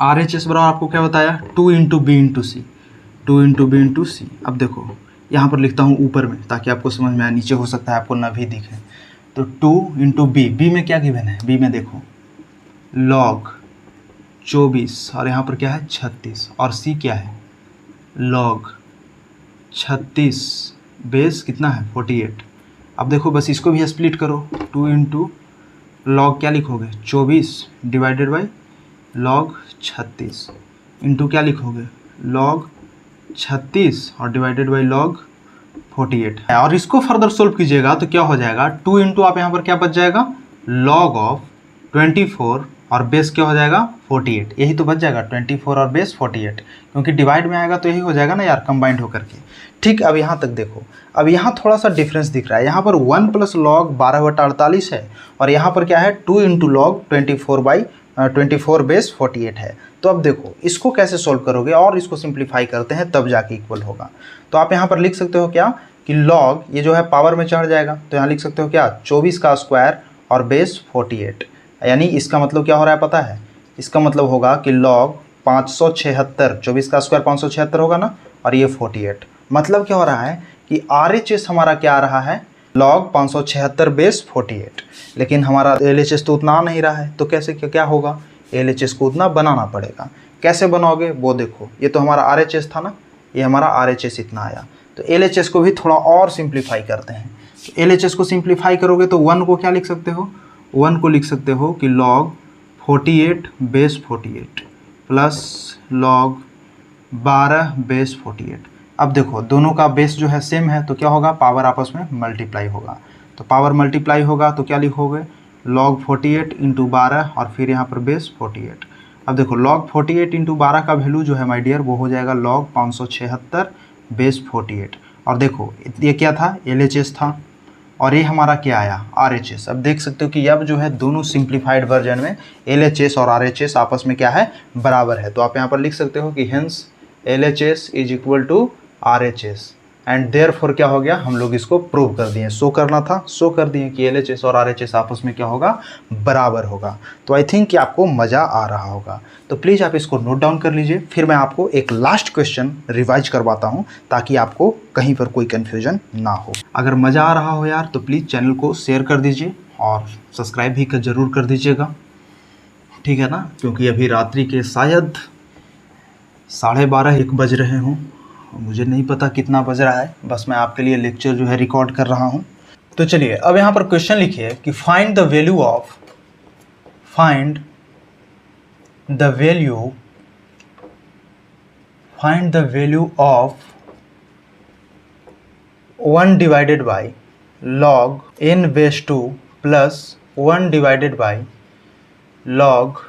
RHS बराबर आपको क्या बताया 2 इंटू बी इंटू सी, 2 इंटू बी इंटू सी। अब देखो यहाँ पर लिखता हूँ ऊपर में ताकि आपको समझ में आए, नीचे हो सकता है आपको ना भी दिखे। तो 2 इंटू बी में क्या गिवन है, बी में देखो log 24 और यहाँ पर क्या है 36 और सी क्या है log 36 बेस कितना है 48। अब देखो बस इसको भी स्प्लिट करो, 2 इंटू log क्या लिखोगे 24 डिवाइडेड बाई log 36 इंटू क्या लिखोगे log 36 और डिवाइडेड बाई log 48 है। और इसको फर्दर सोल्व कीजिएगा तो क्या हो जाएगा 2 इंटू आप यहाँ पर क्या बच जाएगा log ऑफ 24 और बेस क्या हो जाएगा 48, यही तो बच जाएगा 24 और बेस 48, क्योंकि डिवाइड में आएगा तो यही हो जाएगा ना यार कंबाइंड होकर के, ठीक। अब यहाँ तक देखो, अब यहाँ थोड़ा सा डिफरेंस दिख रहा है, यहाँ पर 1 प्लस log 12/48 है और यहाँ पर क्या है 2 इंटू log 24 बेस 48 है। तो अब देखो इसको कैसे सोल्व करोगे और इसको सिंप्लीफाई करते हैं तब जाके इक्वल होगा। तो आप यहाँ पर लिख सकते हो क्या कि log ये जो है पावर में चढ़ जाएगा, तो यहाँ लिख सकते हो क्या 24 का स्क्वायर और बेस 48, यानी इसका मतलब क्या हो रहा है पता है, इसका मतलब होगा कि log 576, 24 का स्क्वायर 576 होगा ना, और ये 48। मतलब क्या हो रहा है कि RHS हमारा क्या आ रहा है log 576 बेस 48, लेकिन हमारा LHS तो उतना आ नहीं रहा है। तो कैसे क्या होगा, LHS को उतना बनाना पड़ेगा। कैसे बनाओगे वो देखो, ये तो हमारा RHS था ना, ये हमारा RHS इतना आया, तो LHS को भी थोड़ा और सिंप्लीफाई करते हैं। तो LHS को सिंप्लीफाई करोगे तो 1 को क्या लिख सकते हो, 1 को लिख सकते हो कि log 48 base 48 plus log 12 base 48। अब देखो दोनों का बेस जो है सेम है तो क्या होगा, पावर आपस में मल्टीप्लाई होगा। तो पावर मल्टीप्लाई होगा तो क्या लिखोगे, log 48 इंटू 12 और फिर यहाँ पर बेस 48। अब देखो log 48 इंटू 12 का वैल्यू जो है माय डियर वो हो जाएगा log 576 बेस 48। और देखो ये क्या था, LHS था और ये हमारा क्या आया, RHS। अब देख सकते हो कि अब जो है दोनों सिंप्लीफाइड वर्जन में LHS और RHS आपस में क्या है, बराबर है। तो आप यहाँ पर लिख सकते हो कि hence LHS is equal to RHS and therefore क्या हो गया, हम लोग इसको प्रूव कर दिए। शो करना था, शो कर दिए कि LHS और RHS आपस में क्या होगा, बराबर होगा। तो आई थिंक कि आपको मज़ा आ रहा होगा। तो प्लीज़ आप इसको नोट डाउन कर लीजिए, फिर मैं आपको एक लास्ट क्वेश्चन रिवाइज करवाता हूँ ताकि आपको कहीं पर कोई कन्फ्यूजन ना हो। अगर मज़ा आ रहा हो यार तो प्लीज़ चैनल को शेयर कर दीजिए और सब्सक्राइब भी ज़रूर कर दीजिएगा, ठीक है ना, क्योंकि अभी रात्रि के शायद 12:30 1 बज रहे हों, मुझे नहीं पता कितना बज रहा है, बस मैं आपके लिए लेक्चर जो है रिकॉर्ड कर रहा हूँ। तो चलिए अब यहाँ पर क्वेश्चन लिखिए कि find the value of 1 divided by log n base 2 plus 1 divided by log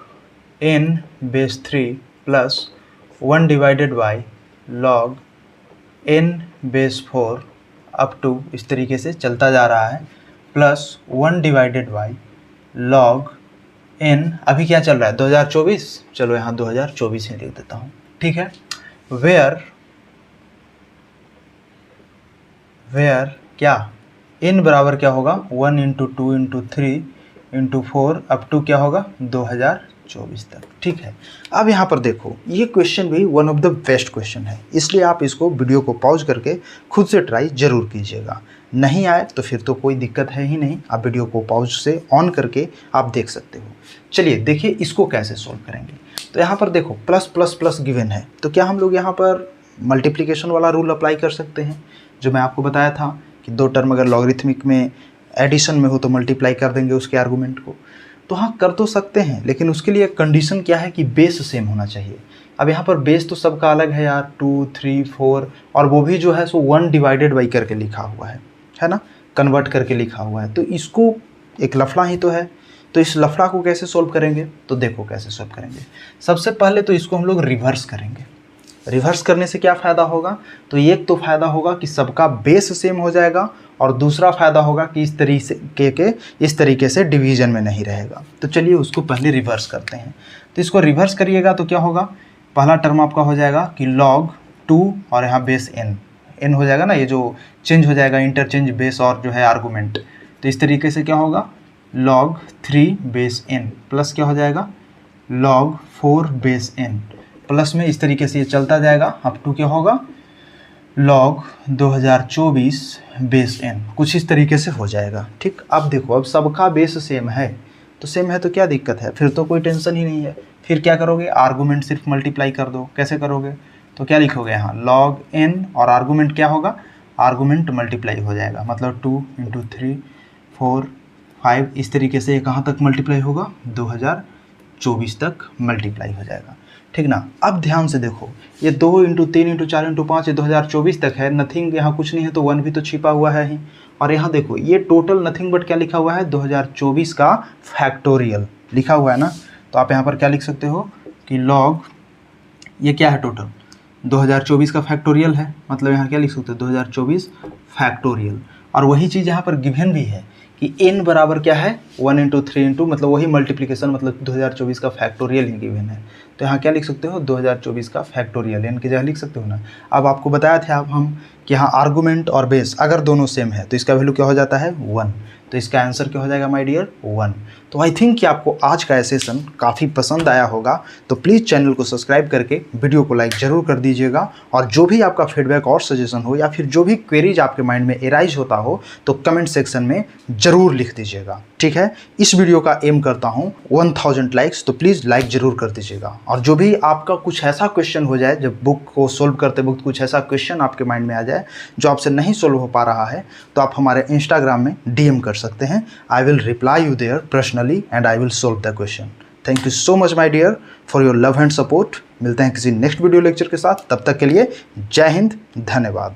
n base 3 plus 1 divided by log n base 4 up to इस तरीके से चलता जा रहा है, plus 1 divided by log n, अभी क्या चल रहा है 2024, चलो यहाँ 2024 ही लिख देता हूँ, ठीक है। वेयर क्या n बराबर क्या होगा 1 into 2 into 3 into 4 up to क्या होगा 2024 तक, ठीक है। अब यहाँ पर देखो ये क्वेश्चन भी one of the best question है, इसलिए आप इसको वीडियो को पॉज करके खुद से ट्राई ज़रूर कीजिएगा। नहीं आए तो फिर तो कोई दिक्कत है ही नहीं, आप वीडियो को पॉज से ऑन करके आप देख सकते हो। चलिए देखिए इसको कैसे सोल्व करेंगे। तो यहाँ पर देखो प्लस प्लस प्लस गिवन है, तो क्या हम लोग यहाँ पर मल्टीप्लिकेशन वाला रूल अप्लाई कर सकते हैं, जो मैं आपको बताया था कि 2 टर्म अगर लॉगरिथमिक में एडिशन में हो तो मल्टीप्लाई कर देंगे उसके आर्गूमेंट को। तो हाँ कर तो सकते हैं, लेकिन उसके लिए कंडीशन क्या है कि बेस सेम होना चाहिए। अब यहाँ पर बेस तो सबका अलग है यार, 2 3 4, और वो भी जो है सो 1 डिवाइडेड बाई करके लिखा हुआ है ना, कन्वर्ट करके लिखा हुआ है। तो इसको एक लफड़ा ही तो है, तो इस लफड़ा को कैसे सोल्व करेंगे, तो देखो कैसे सोल्व करेंगे। सबसे पहले तो इसको हम लोग रिवर्स करेंगे। रिवर्स करने से क्या फ़ायदा होगा, तो एक तो फ़ायदा होगा कि सबका बेस सेम हो जाएगा, और दूसरा फ़ायदा होगा कि इस तरीके से डिवीज़न में नहीं रहेगा। तो चलिए उसको पहले रिवर्स करते हैं। तो इसको रिवर्स करिएगा तो क्या होगा, पहला टर्म आपका हो जाएगा कि log 2 और यहाँ बेस n हो जाएगा ना, ये जो चेंज हो जाएगा इंटरचेंज बेस और जो है आर्गूमेंट। तो इस तरीके से क्या होगा log 3 बेस n प्लस क्या हो जाएगा log 4 बेस n प्लस में इस तरीके से ये चलता जाएगा अप टू क्या होगा log 2024 बेस n, कुछ इस तरीके से हो जाएगा, ठीक। अब देखो अब सबका बेस सेम है, तो सेम है तो क्या दिक्कत है, फिर तो कोई टेंशन ही नहीं है। फिर क्या करोगे, आर्गूमेंट सिर्फ मल्टीप्लाई कर दो। कैसे करोगे, तो क्या लिखोगे यहाँ log n और आर्गूमेंट क्या होगा, आर्गूमेंट मल्टीप्लाई हो जाएगा, मतलब 2 इंटू 3 4 5 इस तरीके से कहाँ तक मल्टीप्लाई होगा 2024 तक मल्टीप्लाई हो जाएगा, ठीक ना। अब ध्यान से देखो ये 2 इंटू 3 इंटू 4 इंटू 5 ये 2024 तक है, नथिंग यहाँ कुछ नहीं है, तो 1 भी तो छिपा हुआ है ही। और यहाँ देखो ये टोटल नथिंग बट क्या लिखा हुआ है 2024 का फैक्टोरियल लिखा हुआ है ना। तो आप यहाँ पर क्या लिख सकते हो कि log ये क्या है टोटल 2024 का फैक्टोरियल है, मतलब यहाँ क्या लिख सकते हो 2024 फैक्टोरियल। और वही चीज़ यहाँ पर गिवन भी है कि n बराबर क्या है 1 इंटू 3 इंटू, मतलब वही मल्टीप्लिकेशन, मतलब 2024 का फैक्टोरियल ही गिवन है। तो यहाँ क्या लिख सकते हो 2024 का फैक्टोरियल n की जगह लिख सकते हो ना। अब आपको बताया था अब हम कि यहाँ आर्गूमेंट और बेस अगर दोनों सेम है तो इसका वैल्यू क्या हो जाता है 1, तो इसका आंसर क्या हो जाएगा माय डियर 1। तो आई थिंक कि आपको आज का सेशन काफ़ी पसंद आया होगा। तो प्लीज़ चैनल को सब्सक्राइब करके वीडियो को लाइक ज़रूर कर दीजिएगा, और जो भी आपका फीडबैक और सजेशन हो या फिर जो भी क्वेरीज आपके माइंड में एराइज होता हो तो कमेंट सेक्शन में ज़रूर लिख दीजिएगा। ठीक है, इस वीडियो का एम करता हूँ 1000 लाइक्स, तो प्लीज़ लाइक ज़रूर कर दीजिएगा। और जो भी आपका कुछ ऐसा क्वेश्चन हो जाए, जब बुक को सोल्व करते वक्त कुछ ऐसा क्वेश्चन आपके माइंड में आ जाए जो आपसे नहीं सोल्व हो पा रहा है, तो आप हमारे इंस्टाग्राम में डीएम कर सकते हैं। I will reply you there personally and I will solve the question. Thank you so much my dear for your love and support. मिलते हैं किसी नेक्स्ट वीडियो लेक्चर के साथ, तब तक के लिए जय हिंद, धन्यवाद।